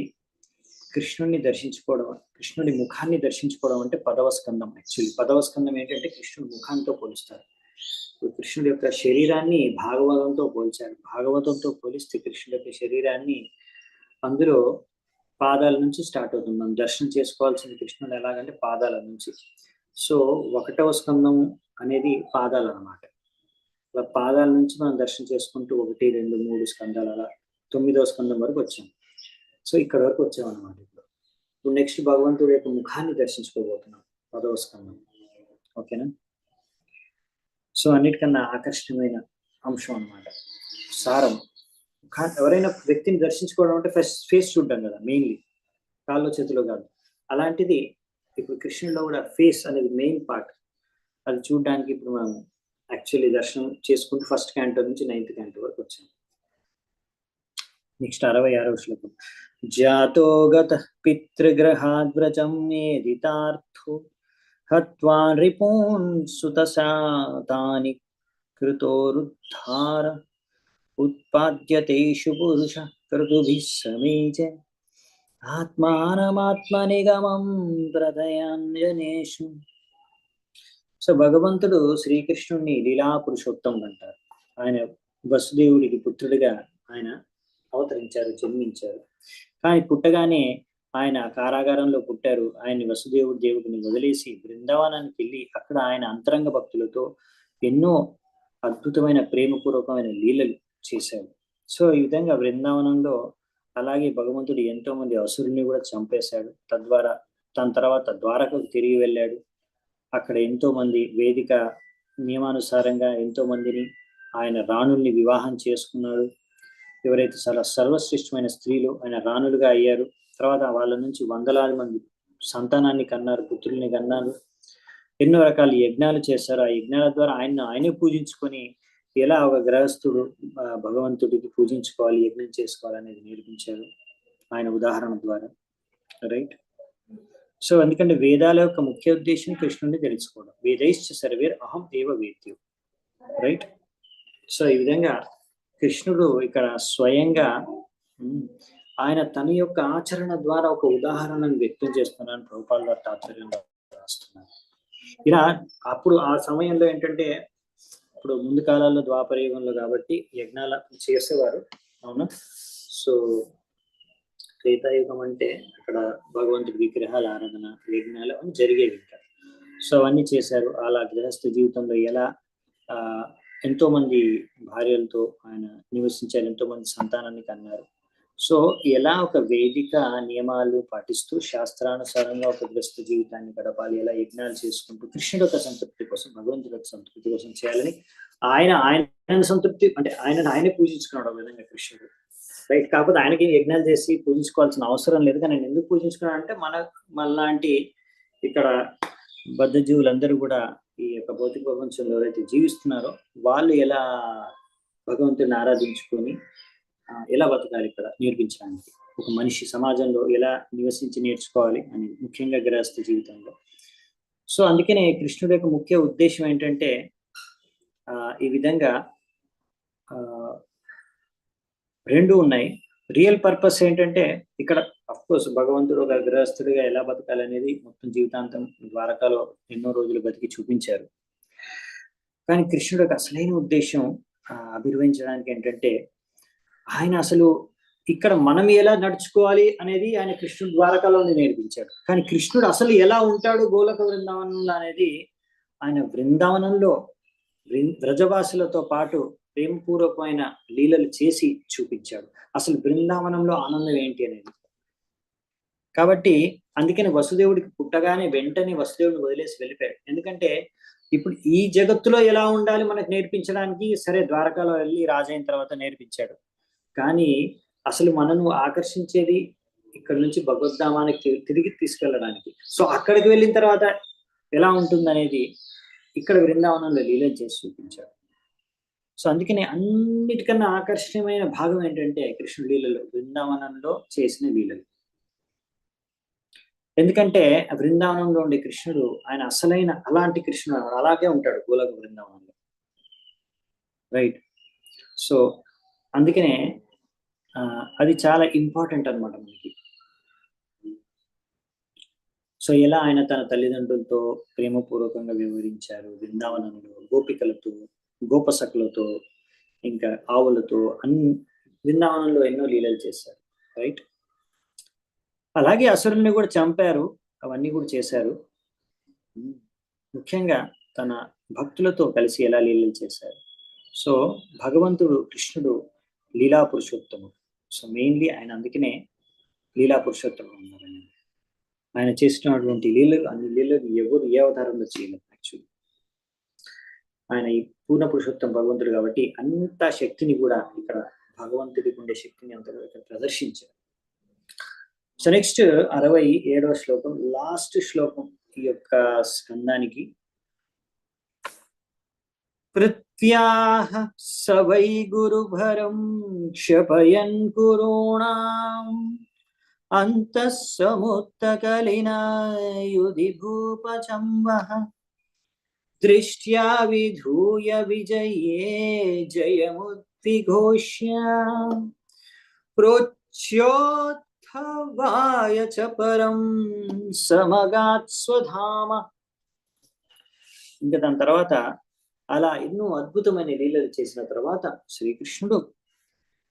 కృష్ణుడిని దర్శించుకోవడం, కృష్ణుడి ముఖాన్ని దర్శించుకోవడం అంటే 10వ స్కందం. యాక్చువల్లీ 10వ స్కందం ఏంటంటే కృష్ణుడి ముఖంతో పోలుస్తారు. కృష్ణుడి యొక్క శరీరాన్ని భాగవతంతో పోల్చారు. భాగవతంతో పోలిస్తే కృష్ణుడి యొక్క శరీరాన్ని, అందులో పాదాల నుంచి స్టార్ట్ అవుతుంది. మనం దర్శనం చేసుకోవాల్సింది కృష్ణుడు ఎలాగంటే పాదాల నుంచి. సో 1వ స్కందం అనేది పాదాలు అన్నమాట. అలా పాదాల నుంచి మనం దర్శనం చేసుకుంటూ 1, 2, 3 స్కందాలు అలా 9వ స్కందం వరకు వచ్చాం. సో ఇక్కడ వరకు వచ్చామన్నమాట. ఇప్పుడు నెక్స్ట్ భగవంతుడి యొక్క ముఖాన్ని దర్శించుకోబోతున్నాం, 10వ స్కందం. ఓకేనా? సో అన్నిటికన్నా ఆకర్షణీయమైన అంశం అన్నమాట, సారం. ఎవరైనా వ్యక్తిని దర్శించుకోవడం అంటే ఫస్ట్ ఫేస్ చూడడం కదా, మెయిన్లీ కాళ్ళు చేతిలో కాదు. అలాంటిది ఇప్పుడు కృష్ణుడిలో కూడా ఫేస్ అనేది మెయిన్ పార్ట్. అది చూడడానికి ఇప్పుడు మనం యాక్చువల్లీ దర్శనం చేసుకుంటూ 1st క్యాంటో నుంచి 9th క్యాంటో వరకు వచ్చాం. నెక్స్ట్ 66వ శ్లోకం. జాతో గతః పితృగృహాద్వ్రజం నేదితార్థో హత్వా రిపూన్ సుతశాతాని కృతోరుద్ధార ఉత్పాద్యతేషు పురుష క్రతుభిః సమీచ ఆత్మానమాత్మనిగమం ప్రదయాన్యనేషు. సో భగవంతుడు శ్రీకృష్ణుడిని లీలా పురుషోత్తముడు అంటారు. ఆయన వసుదేవుడికి పుత్రుడిగా ఆయన అవతరించారు, జన్మించారు. కానీ పుట్టగానే ఆయన కారాగారంలో పుట్టారు. ఆయన్ని దేవుడిని వదిలేసి బృందావనానికి వెళ్ళి అక్కడ ఆయన అంతరంగ భక్తులతో ఎన్నో అద్భుతమైన ప్రేమపూర్వకమైన లీలలు చేశారు. సో ఈ విధంగా బృందావనంలో అలాగే భగవంతుడు ఎంతో మంది అసురుల్ని కూడా చంపేశాడు. తద్వారా తన తర్వాత ద్వారకకు తిరిగి వెళ్ళాడు. అక్కడ ఎంతో మంది వేదిక నియమానుసారంగా ఎంతో మందిని ఆయన రాణుల్ని వివాహం చేసుకున్నాడు. ఎవరైతే చాలా సర్వశ్రేష్టమైన స్త్రీలు ఆయన రాణులుగా అయ్యారు. తర్వాత వాళ్ళ నుంచి వందలాది మంది సంతానాన్ని కన్నారు, పుత్రుల్ని కన్నారు. ఎన్నో రకాల యజ్ఞాలు చేశారు. ఆ యజ్ఞాల ద్వారా ఆయనే పూజించుకొని ఎలా ఒక గృహస్థుడు భగవంతుడికి పూజించుకోవాలి, యజ్ఞం చేసుకోవాలి అనేది నేర్పించారు ఆయన ఉదాహరణ ద్వారా. రైట్. సో ఎందుకంటే వేదాల యొక్క ముఖ్య ఉద్దేశం కృష్ణుడిని తెలుసుకోవడం. వేదైశ్చ సర్వేర్ అహం ఏవ వేద్యో. రైట్. సో ఈ విధంగా కృష్ణుడు ఇక్కడ స్వయంగా ఆయన తన యొక్క ఆచరణ ద్వారా ఒక ఉదాహరణను వ్యక్తం చేస్తున్నాను ప్రభుపాల వారి తాత్పర్యంలో రాస్తున్నారు. ఇలా అప్పుడు ఆ సమయంలో ఏంటంటే, ఇప్పుడు ముందు కాలాల్లో ద్వాపర యుగంలో కాబట్టి యజ్ఞాలు చేసేవారు, అవును. సో త్రేతాయుగం అంటే అక్కడ భగవంతుడి విగ్రహాల ఆరాధన, యజ్ఞాలు అని జరిగేవి ఇంకా. సో అవన్నీ చేశారు. అలా గృహస్థ జీవితంలో ఎలా ఎంతో మంది భార్యలతో ఆయన నివసించారు, ఎంతో మంది సంతానాన్ని కన్నారు. సో ఎలా ఒక వేదిక నియమాలు పాటిస్తూ శాస్త్రానుసారంగా ఒక గృహస్థ జీవితాన్ని గడపాలి, ఎలా యజ్ఞాలు చేసుకుంటూ కృష్ణుడు యొక్క సంతృప్తి కోసం, భగవంతుడి యొక్క సంతృప్తి కోసం చేయాలని ఆయన సంతృప్తి అంటే ఆయనే పూజించుకున్నాడు ఒక విధంగా కృష్ణుడు, రైట్. కాకపోతే ఆయనకి యజ్ఞాలు చేసి పూజించుకోవాల్సిన అవసరం లేదు. కానీ నేను ఎందుకు పూజించుకున్నాను అంటే మనలాంటి ఇక్కడ బద్ధ జీవులందరూ కూడా ఈ యొక్క భౌతిక ప్రపంచంలో ఎవరైతే జీవిస్తున్నారో వాళ్ళు ఎలా భగవంతుడిని ఆరాధించుకొని ఎలా బతకాలి ఇక్కడ నేర్పించడానికి, ఒక మనిషి సమాజంలో ఎలా నివసించి నేర్చుకోవాలి అని, ముఖ్యంగా గృహస్థ జీవితంలో. సో అందుకనే కృష్ణుడి యొక్క ముఖ్య ఉద్దేశం ఏంటంటే ఈ విధంగా రెండు ఉన్నాయి. రియల్ పర్పస్ ఏంటంటే ఇక్కడ అఫ్కోర్స్ భగవంతుడు ఒక గృహస్థుడిగా ఎలా బతకాలి అనేది మొత్తం జీవితాంతం ద్వారకాలో ఎన్నో రోజులు బతికి చూపించారు. కానీ కృష్ణుడు యొక్క అసలైన ఉద్దేశం అభిర్వహించడానికి ఏంటంటే, ఆయన అసలు ఇక్కడ మనం ఎలా నడుచుకోవాలి అనేది ఆయన కృష్ణుడు ద్వారకాలోనే నేర్పించాడు. కానీ కృష్ణుడు అసలు ఎలా ఉంటాడు గోలక బృందావనంలో అనేది ఆయన బృందావనంలో వ్రజవాసులతో పాటు ప్రేమపూర్వకమైన లీలలు చేసి చూపించాడు. అసలు బృందావనంలో ఆనందం ఏంటి అనేది. కాబట్టి అందుకని వసుదేవుడికి పుట్టగానే వెంటనే వసుదేవుడిని వదిలేసి వెళ్ళిపోయాడు. ఎందుకంటే ఇప్పుడు ఈ జగత్తులో ఎలా ఉండాలి మనకు నేర్పించడానికి సరే ద్వారకాలో వెళ్ళి రాజైన తర్వాత నేర్పించాడు. కానీ అసలు మనను ఆకర్షించేది ఇక్కడ నుంచి భగవద్ధామానికి తిరిగి తీసుకెళ్ళడానికి. సో అక్కడికి వెళ్ళిన తర్వాత ఎలా ఉంటుంది అనేది ఇక్కడ బృందావనంలో లీలలు చేసి చూపించాడు. సో అందుకనే అన్నిటికన్నా ఆకర్షణీయమైన భాగం ఏంటంటే కృష్ణుడి లీలలు బృందావనంలో చేసిన లీలలు. ఎందుకంటే బృందావనంలో ఉండే కృష్ణుడు ఆయన అసలైన అలాంటి కృష్ణుడు అలాగే ఉంటాడు గోలక బృందావనంలో, రైట్. సో అందుకనే అది చాలా ఇంపార్టెంట్ అనమాట మనకి. సో ఎలా ఆయన తన తల్లిదండ్రులతో ప్రేమపూర్వకంగా వ్యవహరించారు బృందావనంలో, గోపికలతో, గోపసకులతో, ఇంకా ఆవులతో, బృందావనంలో ఎన్నో లీలలు చేశారు, రైట్. అలాగే అసురుల్ని కూడా చంపారు, అవన్నీ కూడా చేశారు. ముఖ్యంగా తన భక్తులతో కలిసి ఎలా లీలలు చేశారు. సో భగవంతుడు కృష్ణుడు లీలా పురుషోత్తముడు. సో మెయిన్లీ ఆయన అందుకనే లీలా పురుషోత్తముడు ఉన్నారు. ఆయన చేసినటువంటి లీలలు అన్ని లీలలు ఎవరు ఏ అవతారంలో చేయలేదు. యాక్చువల్లీ ఆయన ఈ పూర్ణ పురుషోత్తం భగవంతుడు కాబట్టి అంత శక్తిని కూడా ఇక్కడ భగవంతుడికి ఉండే శక్తిని అంత ఇక్కడ ప్రదర్శించారు. సో నెక్స్ట్ 67వ శ్లోకం, లాస్ట్ శ్లోకం ఈ యొక్క స్కందానికి. పృథ్వ్యాః స వై గురుభరం క్షపయన్ కురుణాం అంతః సముత్తకలినా యుధి భూపచంవః దృష్ట్యా విధూయ విజయే జయముద్విఘోష్య ప్రోచ్యోత్థవాయ చ పరం సమగాత్ స్వధామ. ఇంకా దాని తర్వాత అలా ఎన్నో అద్భుతమైన లీలలు చేసిన తర్వాత శ్రీకృష్ణుడు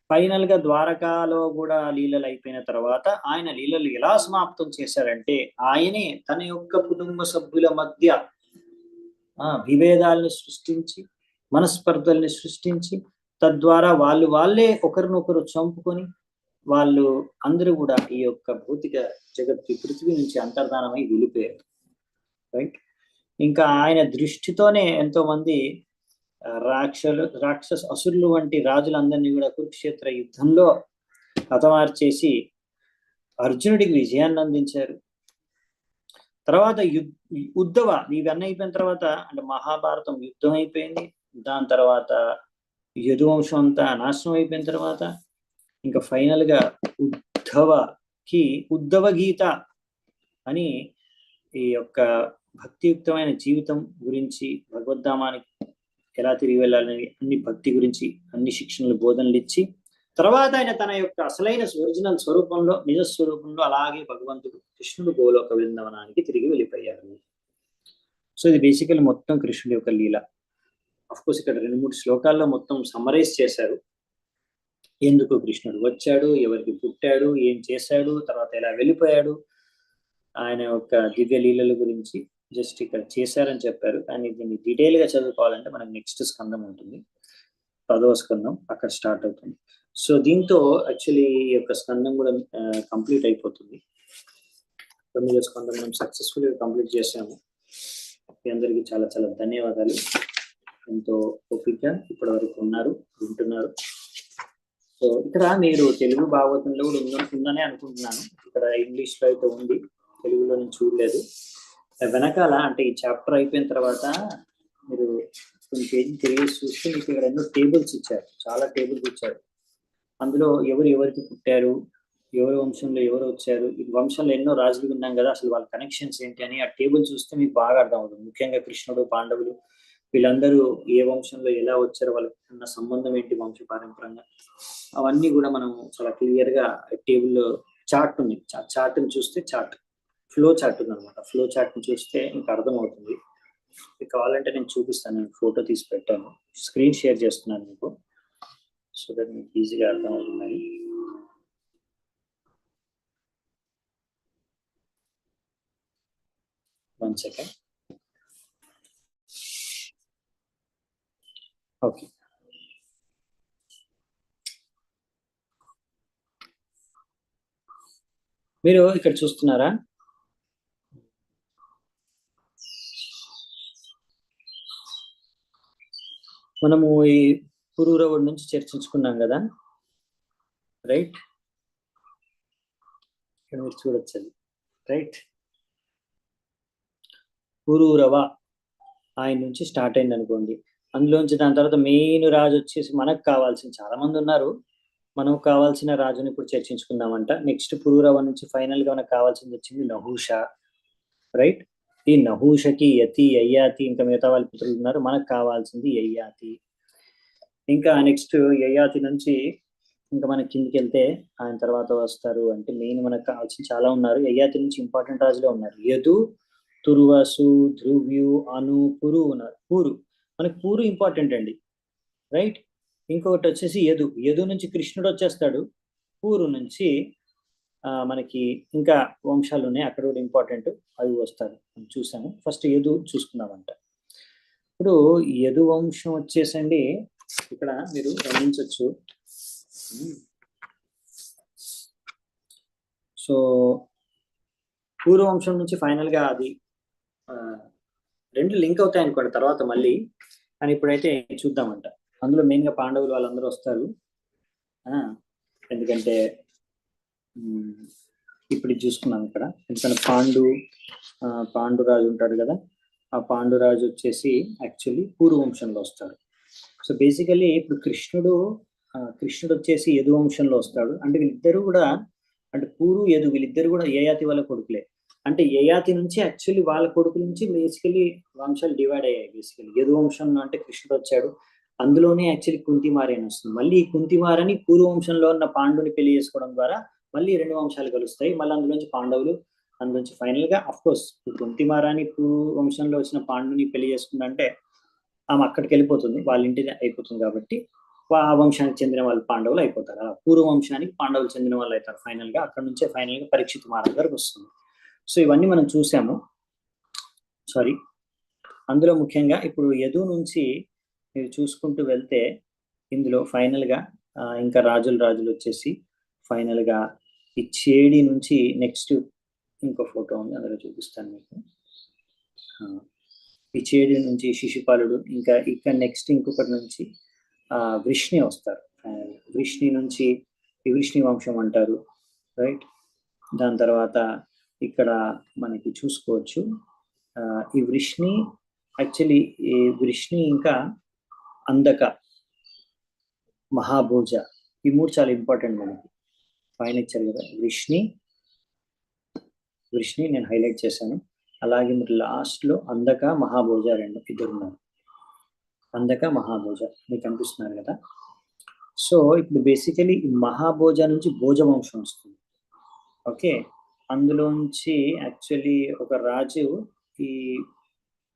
ఫైనల్ గా ద్వారకాలో కూడా లీలలు అయిపోయిన తర్వాత ఆయన లీలలు ఎలా సమాప్తం చేశారంటే, ఆయనే తన యొక్క కుటుంబ సభ్యుల మధ్య విభేదాలని సృష్టించి, మనస్పర్ధల్ని సృష్టించి, తద్వారా వాళ్ళే ఒకరినొకరు చంపుకొని వాళ్ళు అందరూ కూడా ఈ యొక్క భౌతిక జగత్తు పృథ్వీ నుంచి అంతర్ధానమై వెళ్ళిపోయారు, రైట్. ఇంకా ఆయన దృష్టితోనే ఎంతో మంది రాక్షస అసురులు వంటి రాజులందరినీ కూడా కురుక్షేత్ర యుద్ధంలో హతమారు చేసి అర్జునుడికి విజయాన్ని అందించారు. తర్వాత ఉద్ధవ ఇవన్నీ అయిపోయిన తర్వాత అంటే మహాభారతం యుద్ధం అయిపోయింది. దాని తర్వాత యదువంశం అంతా నాశనం అయిపోయిన తర్వాత ఇంకా ఫైనల్ గా ఉద్ధవ గీత అని ఈ యొక్క భక్తియుక్తమైన జీవితం గురించి, భగవద్ధామానికి ఎలా తిరిగి వెళ్ళాలని అన్ని భక్తి గురించి అన్ని శిక్షణలు బోధనలు ఇచ్చి తర్వాత ఆయన తన యొక్క అసలైన ఒరిజినల్ స్వరూపంలో నిజ స్వరూపంలో అలాగే భగవంతుడు కృష్ణుడు గోలోక బృందావనానికి తిరిగి వెళ్ళిపోయారు. సో ఇది బేసికల్ మొత్తం కృష్ణుడి యొక్క లీల. అఫ్ కోర్స్ ఇక్కడ 2-3 శ్లోకాల్లో మొత్తం సమ్మరైజ్ చేశారు. ఎందుకు కృష్ణుడు వచ్చాడు, ఎవరికి పుట్టాడు, ఏం చేశాడు, తర్వాత ఎలా వెళ్ళిపోయాడు, ఆయన యొక్క దివ్య లీలల గురించి జస్ట్ ఇక్కడ చేశారని చెప్పారు. కానీ దీన్ని డీటెయిల్ గా చదువుకోవాలంటే మనకు నెక్స్ట్ స్కందం ఉంటుంది, 10వ స్కందం అక్కడ స్టార్ట్ అవుతుంది. సో దీంతో యాక్చువల్లీ ఈ యొక్క స్కందం కూడా కంప్లీట్ అయిపోతుంది. 9వ స్కందం మనం సక్సెస్ఫుల్ గా కంప్లీట్ చేసాము. మీ అందరికీ చాలా చాలా ధన్యవాదాలు. ఎంతో ఓపిక ఇప్పటి వరకు ఉన్నారు, వింటున్నారు. సో ఇక్కడ మీరు తెలుగు భాగవతంలో కూడా ఉందని అనుకుంటున్నాను. ఇక్కడ ఇంగ్లీష్ లో అయితే ఉంది, తెలుగులో నేను చూడలేదు. వెనకాల అంటే ఈ చాప్టర్ అయిపోయిన తర్వాత మీరు కొన్ని పేజీ తిరిగి చూస్తే మీకు ఇక్కడ ఎన్నో టేబుల్స్ ఇచ్చారు, చాలా టేబుల్స్ ఇచ్చారు. అందులో ఎవరికి పుట్టారు, ఎవరి వంశంలో ఎవరు వచ్చారు, ఈ వంశంలో ఎన్నో రాజులు విన్నాం కదా, అసలు వాళ్ళ కనెక్షన్స్ ఏంటి అని ఆ టేబుల్ చూస్తే మీకు బాగా అర్థం అవుతుంది. ముఖ్యంగా కృష్ణుడు, పాండవులు వీళ్ళందరూ ఏ వంశంలో ఎలా వచ్చారో, వాళ్ళకి ఉన్న సంబంధం ఏంటి వంశ పారంపరంగా, అవన్నీ కూడా మనం చాలా క్లియర్ గా టేబుల్ చార్ట్ ఉంది. చార్ట్ని చూస్తే ఫ్లో చార్ట్ ఉంది అనమాట. ఫ్లో చార్ట్ ని చూస్తే మీకు అర్థం అవుతుంది. మీకు కావాలంటే నేను చూపిస్తాను, నేను ఫోటో తీసి పెట్టాను, స్క్రీన్ షేర్ చేస్తున్నాను మీకు, సో దట్ మీకు ఈజీగా అర్థం అవుతుందని. One second. ఓకే, మీరు ఇక్కడ చూస్తున్నారా? మనము ఈ పురూరవుడి నుంచి చర్చించుకున్నాం కదా, రైట్? ఇక్కడ మీరు చూడొచ్చు అది, రైట్? పురూరవ ఆయన నుంచి స్టార్ట్ అయింది అనుకోండి. అందులోంచి దాని తర్వాత మెయిన్ రాజు వచ్చేసి మనకు కావాల్సిన, చాలా మంది ఉన్నారు, మనకు కావాల్సిన రాజుని ఇప్పుడు చర్చించుకుందామంట. నెక్స్ట్ పురూరవ నుంచి ఫైనల్ గా మనకు కావాల్సింది వచ్చింది నహూష, రైట్? ఈ నహూషకి యతి, యయాతి, ఇంకా మిగతా వాళ్ళ పుత్రులు ఉన్నారు. మనకు కావాల్సింది యయాతి. ఇంకా నెక్స్ట్ యయాతి నుంచి ఇంకా మన కిందికి వెళ్తే ఆయన తర్వాత వస్తారు అంటే మెయిన్ మనకు కావాల్సిన చాలా ఉన్నారు. యయాతి నుంచి ఇంపార్టెంట్ రాజులే ఉన్నారు. యదు, తుర్వాసు, ధ్రువ్యు, అను, పురు ఉన్నారు. మనకు పూరు ఇంపార్టెంట్ అండి, రైట్? ఇంకొకటి వచ్చేసి యదు నుంచి కృష్ణుడు వచ్చేస్తాడు. పూరు నుంచి మనకి ఇంకా వంశాలు ఉన్నాయి, అక్కడ కూడా ఇంపార్టెంట్, అవి వస్తారు, చూసాము. ఫస్ట్ యదు చూసుకుందామంట. ఇప్పుడు యదు వంశం వచ్చేసండి ఇక్కడ మీరు గమనించవచ్చు. సో పూర్వవంశం నుంచి ఫైనల్ గా అది రెండు లింక్ అవుతాయి అనుకోండి తర్వాత మళ్ళీ, కానీ ఇప్పుడైతే చూద్దామంట. అందులో మెయిన్ గా పాండవులు వాళ్ళందరూ వస్తారు. ఎందుకంటే ఇప్పుడు చూసుకున్నాం ఇక్కడ, ఎందుకంటే పాండురాజు ఉంటాడు కదా, ఆ పాండురాజు వచ్చేసి యాక్చువల్లీ పూర్వవంశంలో వస్తాడు. సో బేసికలీ ఇప్పుడు కృష్ణుడు వచ్చేసి యదు వంశంలో వస్తాడు. అంటే వీళ్ళిద్దరు కూడా, అంటే పూరు యదు వీళ్ళిద్దరు కూడా యయాతి వాళ్ళ కొడుకులే. అంటే యయాతి నుంచి యాక్చువల్లీ వాళ్ళ కొడుకు నుంచి బేసికలీ వంశాలు డివైడ్ అయ్యాయి. బేసికలీ యదు వంశం అంటే కృష్ణుడు వచ్చాడు, అందులోనే యాక్చువల్లీ కుంతిమారి అని వస్తుంది. మళ్ళీ ఈ కుంతిమారని పూర్వవంశంలో ఉన్న పాండుని పెళ్లి చేసుకోవడం ద్వారా మళ్ళీ 2 వంశాలు కలుస్తాయి. మళ్ళీ అందులోంచి పాండవులు, అందులోంచి ఫైనల్ గా అఫ్ కోర్స్ కుంతిమారాని పూర్వవంశంలో వచ్చిన పాండుని పెళ్లి చేసుకుందంటే ఆమె అక్కడికి వెళ్ళిపోతుంది, వాళ్ళ ఇంటిది అయిపోతుంది. కాబట్టి ఆ వంశానికి చెందిన వాళ్ళు పాండవులు అయిపోతారు. అలా పూర్వవంశానికి పాండవులు చెందిన వాళ్ళు అవుతారు ఫైనల్ గా. అక్కడ నుంచే ఫైనల్ గా పరీక్షిత్ మహారాజు గారికి వస్తుంది. సో ఇవన్నీ మనం చూసాము. అందులో ముఖ్యంగా ఇప్పుడు యదు నుంచి మీరు చూసుకుంటూ వెళ్తే ఇందులో ఫైనల్ గా ఇంకా రాజులు వచ్చేసి ఫైనల్ గా ఈ చేడి నుంచి నెక్స్ట్ ఇంకో ఫోటో ఉంది, అందులో చూపిస్తాను మీకు. ఈ చేడి నుంచి శిశుపాలుడు, ఇంకా ఇక్కడ నెక్స్ట్ ఇంకొకటి నుంచి వృష్ణి వస్తారు. వృష్ణి నుంచి ఈ వృష్ణి వంశం అంటారు, రైట్? దాని తర్వాత ఇక్కడ మనకి చూసుకోవచ్చు ఈ వృష్ణి యాక్చువల్లీ ఈ వృష్ణి ఇంకా అందక, మహాభోజ, ఈ 3 చాలా ఇంపార్టెంట్ మనకి. పైన ఇచ్చారు కదా వృష్ణి నేను హైలైట్ చేశాను. అలాగే మీరు లాస్ట్ లో అందక, మహాభోజ 2 ఇద్దరు ఉన్నారు. అందక మహాభోజ మీకు కనిపిస్తున్నారు కదా. సో ఇప్పుడు బేసికలీ ఈ మహాభోజ నుంచి భోజ వంశం వస్తుంది. ఓకే, అందులోంచి యాక్చువల్లీ ఒక రాజు ఈ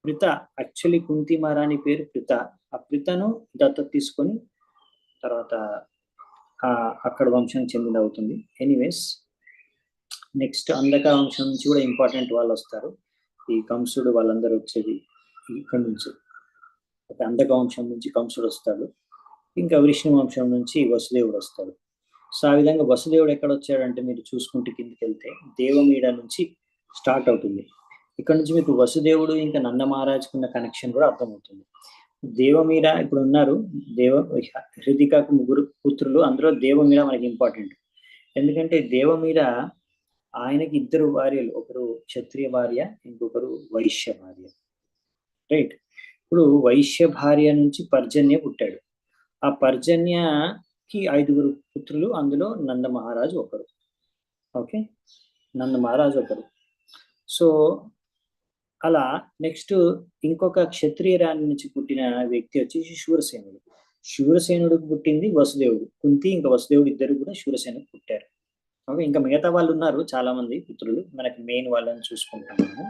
ప్రిత, యాక్చువల్లీ కుంతి మహారాణి పేరు ప్రిత, ఆ ప్రితను దత్తత తీసుకొని తర్వాత అక్కడ వంశం చెందిన అవుతుంది. ఎనీవేస్, నెక్స్ట్ అందక వంశం నుంచి కూడా ఇంపార్టెంట్ వాళ్ళు వస్తారు. ఈ కంసుడు వాళ్ళందరూ వచ్చేది ఇక్కడ నుంచి. ఒక అందక వంశం నుంచి కంసుడు వస్తాడు, ఇంకా విష్ణు వంశం నుంచి వసుదేవుడు వస్తాడు. సో ఆ విధంగా వసుదేవుడు ఎక్కడ వచ్చాడంటే మీరు చూసుకుంటే కిందికి వెళ్తే దేవమీడ నుంచి స్టార్ట్ అవుతుంది. ఇక్కడ నుంచి మీకు వసుదేవుడు ఇంకా నంద మహారాజుకున్న కనెక్షన్ కూడా అర్థమవుతుంది. దేవమీడ ఇప్పుడు ఉన్నారు, హృదికకు 3 పుత్రులు, అందులో దేవమీడ మనకి ఇంపార్టెంట్. ఎందుకంటే దేవమీడ ఆయనకి 2 భార్యలు, ఒకరు క్షత్రియ భార్య, ఇంకొకరు వైశ్య భార్య. రైట్, ఇప్పుడు వైశ్య భార్య నుంచి పర్జన్య పుట్టాడు. ఆ పర్జన్యకి 5 పుత్రులు, అందులో నంద మహారాజు ఒకరు. ఓకే, నంద మహారాజు ఒకరు. సో అలా నెక్స్ట్ ఇంకొక క్షత్రియ రాణి నుంచి పుట్టిన వ్యక్తి వచ్చేసి శూరసేనుడు. శూరసేనుడికి పుట్టింది వసుదేవుడు. కుంతి ఇంకా వసుదేవుడు ఇద్దరు కూడా శూరసేనుడికి పుట్టారు. ఓకే, ఇంకా మిగతా వాళ్ళు ఉన్నారు చాలా మంది పుత్రులు, మనకి మెయిన్ వాళ్ళని చూసుకుంటాం మనము.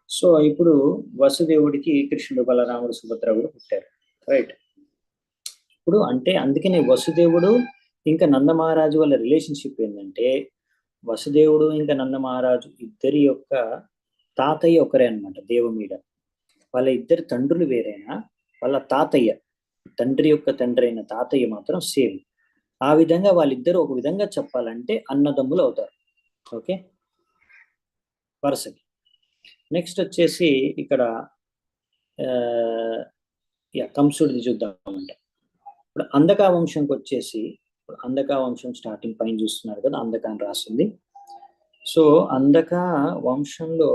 సో ఇప్పుడు వసుదేవుడికి కృష్ణుడు, బలరాముడు, సుభద్ర కూడా పుట్టారు. రైట్, ఇప్పుడు అంటే అందుకనే వసుదేవుడు ఇంకా నంద మహారాజు వాళ్ళ రిలేషన్షిప్ ఏంటంటే, వసుదేవుడు ఇంకా నంద మహారాజు ఇద్దరి యొక్క తాతయ్య ఒకరే అనమాట. దేవమీడ వాళ్ళ ఇద్దరు తండ్రులు వేరైనా వాళ్ళ తాతయ్య, తండ్రి యొక్క తండ్రి అయిన తాతయ్య మాత్రం సేమ్. ఆ విధంగా వాళ్ళిద్దరు ఒక విధంగా చెప్పాలంటే అన్నదమ్ములు అవుతారు. ఓకే, వరుసకి. నెక్స్ట్ వచ్చేసి ఇక్కడ కంసుడిని చూద్దామంటే, ఇప్పుడు అందక వంశంకి వచ్చేసి, అందక వంశం స్టార్టింగ్ పైన చూస్తున్నారు కదా, అందక అని రాసింది. సో అందక వంశంలో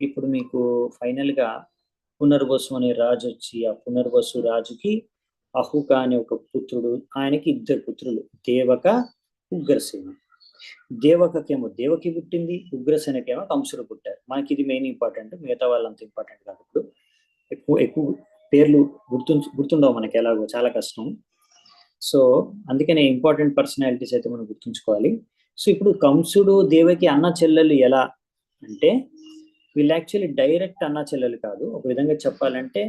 ఇప్పుడు మీకు ఫైనల్ గా పునర్వసు అనే రాజు వచ్చి, ఆ పునర్వసు రాజుకి అహుక అనే ఒక పుత్రుడు, ఆయనకి 2 పుత్రులు, దేవక, ఉగ్రసేన. దేవకకేమో దేవకి పుట్టింది, ఉగ్రసేనకేమో కంసుడు పుట్టారు. మనకి ఇది మెయిన్ ఇంపార్టెంట్, మిగతా వాళ్ళంత ఇంపార్టెంట్ కాదు. ఇప్పుడు ఎక్కువ పేర్లు గుర్తుండవు మనకి, ఎలాగో చాలా కష్టం. సో అందుకనే ఇంపార్టెంట్ పర్సనాలిటీస్ అయితే మనం గుర్తుంచుకోవాలి. సో ఇప్పుడు కంసుడు దేవకి అన్న చెల్లెలు ఎలా అంటే, వీళ్ళు యాక్చువల్లీ డైరెక్ట్ అన్న చెల్లెలు కాదు. ఒక విధంగా చెప్పాలంటే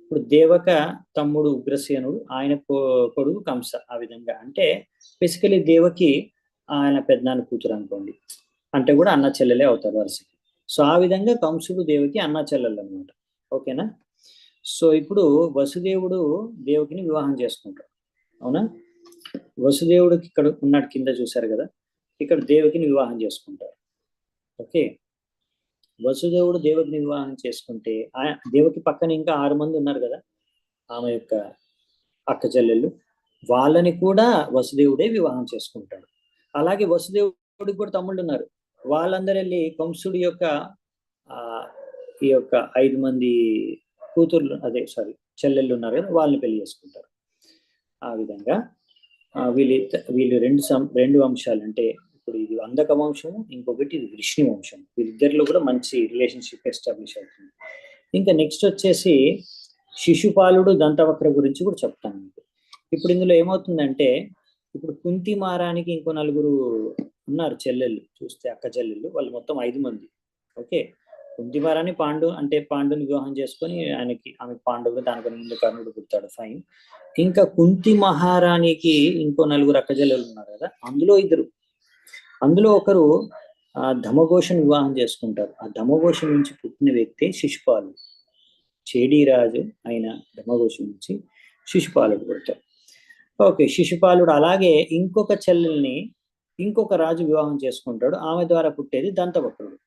ఇప్పుడు దేవక తమ్ముడు ఉగ్రసేనుడు, ఆయన కొడుకు కంస. ఆ విధంగా అంటే బేసికలీ దేవకి ఆయన పెద్దనాన్న కూతురు అనుకోండి, అంటే కూడా అన్న చెల్లెలే అవుతారు వరుసకి. సో ఆ విధంగా కంసుడు దేవకి అన్న చెల్లెలు అనమాట. ఓకేనా. సో ఇప్పుడు వసుదేవుడు దేవకిని వివాహం చేసుకుంటాడు, అవునా. వసుదేవుడికి ఇక్కడ ఉన్నాడు కింద చూశారు కదా, ఇక్కడ దేవకిని వివాహం చేసుకుంటారు. ఓకే, వసుదేవుడు దేవకిని వివాహం చేసుకుంటే దేవకి పక్కన ఇంకా 6 మంది ఉన్నారు కదా, ఆమె యొక్క అక్క చెల్లెళ్ళు, వాళ్ళని కూడా వసుదేవుడే వివాహం చేసుకుంటాడు. అలాగే వసుదేవుడికి కూడా తమ్ముళ్ళు ఉన్నారు, వాళ్ళందరూ వెళ్ళి కంసుడి యొక్క ఈ యొక్క 5 మంది కూతుర్లు, చెల్లెళ్ళు ఉన్నారు కదా, వాళ్ళని పెళ్లి చేసుకుంటారు. ఆ విధంగా వీళ్ళు రెండు వంశాలు, అంటే ఇప్పుడు ఇది అందక వంశము, ఇంకొకటి ఇది విష్ణు వంశం. వీళ్ళిద్దరిలో కూడా మంచి రిలేషన్షిప్ ఎస్టాబ్లిష్ అవుతుంది. ఇంకా నెక్స్ట్ వచ్చేసి శిశుపాలుడు, దంతవక్ర గురించి కూడా చెప్తాను మీకు. ఇప్పుడు ఇందులో ఏమవుతుందంటే, ఇప్పుడు కుంతి మహారాణికి ఇంకో 4 ఉన్నారు చెల్లెళ్ళు, చూస్తే అక్క చెల్లెళ్ళు, వాళ్ళు మొత్తం 5 మంది. ఓకే, కుంతి మహారాణి పాండుని వివాహం చేసుకొని ఆమె పాండవులు, దానికన్నా ముందు కర్ణుడు పుట్టాడు, ఫైన్. ఇంకా కుంతి మహారాణికి ఇంకో 4 అక్క చెల్లెలు ఉన్నారు కదా, అందులో ఒకరు ధమఘోషను వివాహం చేసుకుంటారు. ఆ ధమఘోషం నుంచి పుట్టిన వ్యక్తి శిశుపాలుడు. చేడీరాజు అయిన ధమఘోషం నుంచి శిశుపాలుడు పుడతాడు. ఓకే, శిశుపాలుడు అలాగే ఇంకొక చెల్లెల్ని ఇంకొక రాజు వివాహం చేసుకుంటాడు, ఆమె ద్వారా పుట్టేది దంతవక్రుడు.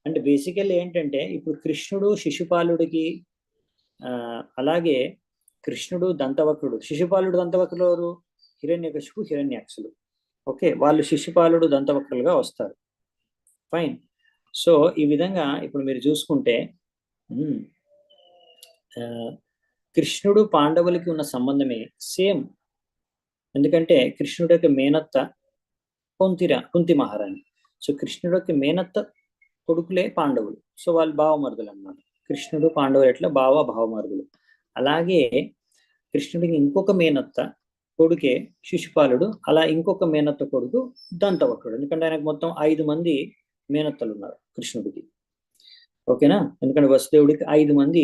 అంటే బేసికల్లీ ఏంటంటే, ఇప్పుడు కృష్ణుడు శిశుపాలుడికి అలాగే కృష్ణుడు దంతవక్రుడు, శిశుపాలుడు దంతవక్రులు ఎవరు? హిరణ్యకశిపు, హిరణ్యాక్షులు. ఓకే, వాళ్ళు శిశుపాలుడు దంతవక్రులుగా వస్తారు, ఫైన్. సో ఈ విధంగా ఇప్పుడు మీరు చూసుకుంటే కృష్ణుడు పాండవులకి ఉన్న సంబంధమే సేమ్. ఎందుకంటే కృష్ణుడి యొక్క మేనత్త కుంతి మహారాణి. సో కృష్ణుడి యొక్క మేనత్త కొడుకులే పాండవులు. సో వాళ్ళు భావమరుదులు అన్నమాట. కృష్ణుడు పాండవులు ఎట్లా భావమరుదులు. అలాగే కృష్ణుడికి ఇంకొక మేనత్త కొడుకే శిశుపాలుడు, అలా ఇంకొక మేనత్త కొడుకు దంతవక్రుడు. ఎందుకంటే ఆయనకు మొత్తం 5 మంది మేనత్తలు ఉన్నారు కృష్ణుడికి. ఓకేనా? ఎందుకంటే వసుదేవుడికి 5 మంది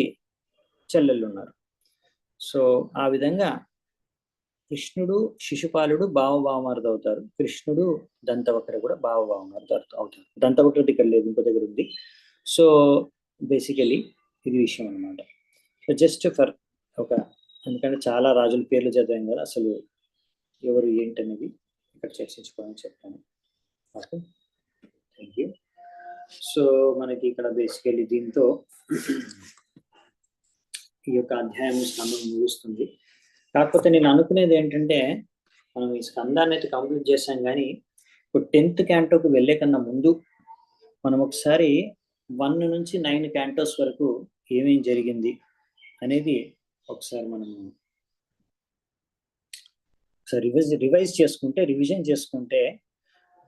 చెల్లెళ్ళు ఉన్నారు. సో ఆ విధంగా కృష్ణుడు శిశుపాలుడు బావబావమరుదు అవుతారు. కృష్ణుడు దంతవక్ర కూడా బావబావమరుదు అవుతారు. దంతవక్రుడు ఇక్కడ లేదు, ఇంకో దగ్గర ఉంది. సో బేసికలీ ఇది విషయం అనమాట. సో జస్ట్ ఫర్ ఒక, ఎందుకంటే చాలా రాజుల పేర్లు చదివాం కదా, అసలు ఎవరు ఏంటనేది ఇక్కడ చర్చించుకోవాలని చెప్తాను. Okay, thank you. సో మనకి ఇక్కడ బేసికలీ దీంతో ఈ యొక్క అధ్యాయం స్కందం ముగుస్తుంది. కాకపోతే నేను అనుకునేది ఏంటంటే, మనం ఈ స్కందాన్ని అయితే కంప్లీట్ చేసాం, కానీ ఇప్పుడు 10th క్యాంటోకి వెళ్ళే కన్నా ముందు మనం ఒకసారి 1 నుంచి 9 క్యాంటోస్ వరకు ఏమేం జరిగింది అనేది ఒకసారి మనం రివిజన్ చేసుకుంటే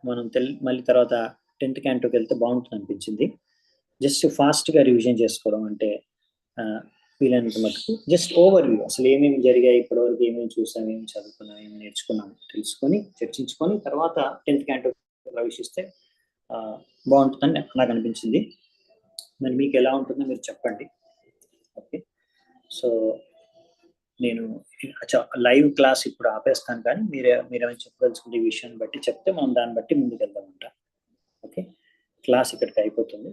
మనం మళ్ళీ తర్వాత 10th క్యాంటోకి వెళ్తే బాగుంటుంది అనిపించింది. జస్ట్ ఫాస్ట్గా రివిజన్ చేసుకోవడం అంటే వీలైనంత మటుకు జస్ట్ ఓవర్ వ్యూ, అసలు ఏమేమి జరిగాయి ఇప్పటివరకు, ఏమేమి చూసాం, ఏమి చదువుకున్నాం, ఏమి నేర్చుకున్నాం తెలుసుకొని చర్చించుకొని తర్వాత 10th క్యాంటో ప్రవేశిస్తే బాగుంటుందని నాకు అనిపించింది. మరి మీకు ఎలా ఉంటుందో మీరు చెప్పండి. ఓకే, సో నేను లైవ్ క్లాస్ ఇప్పుడు ఆపేస్తాను, కానీ మీరేమైనా చెప్పదలుచుకుంటే ఈ విషయాన్ని బట్టి చెప్తే మనం దాన్ని బట్టి ముందుకు వెళ్దామంట. ఓకే, క్లాస్ ఇక్కడికి అయిపోతుంది.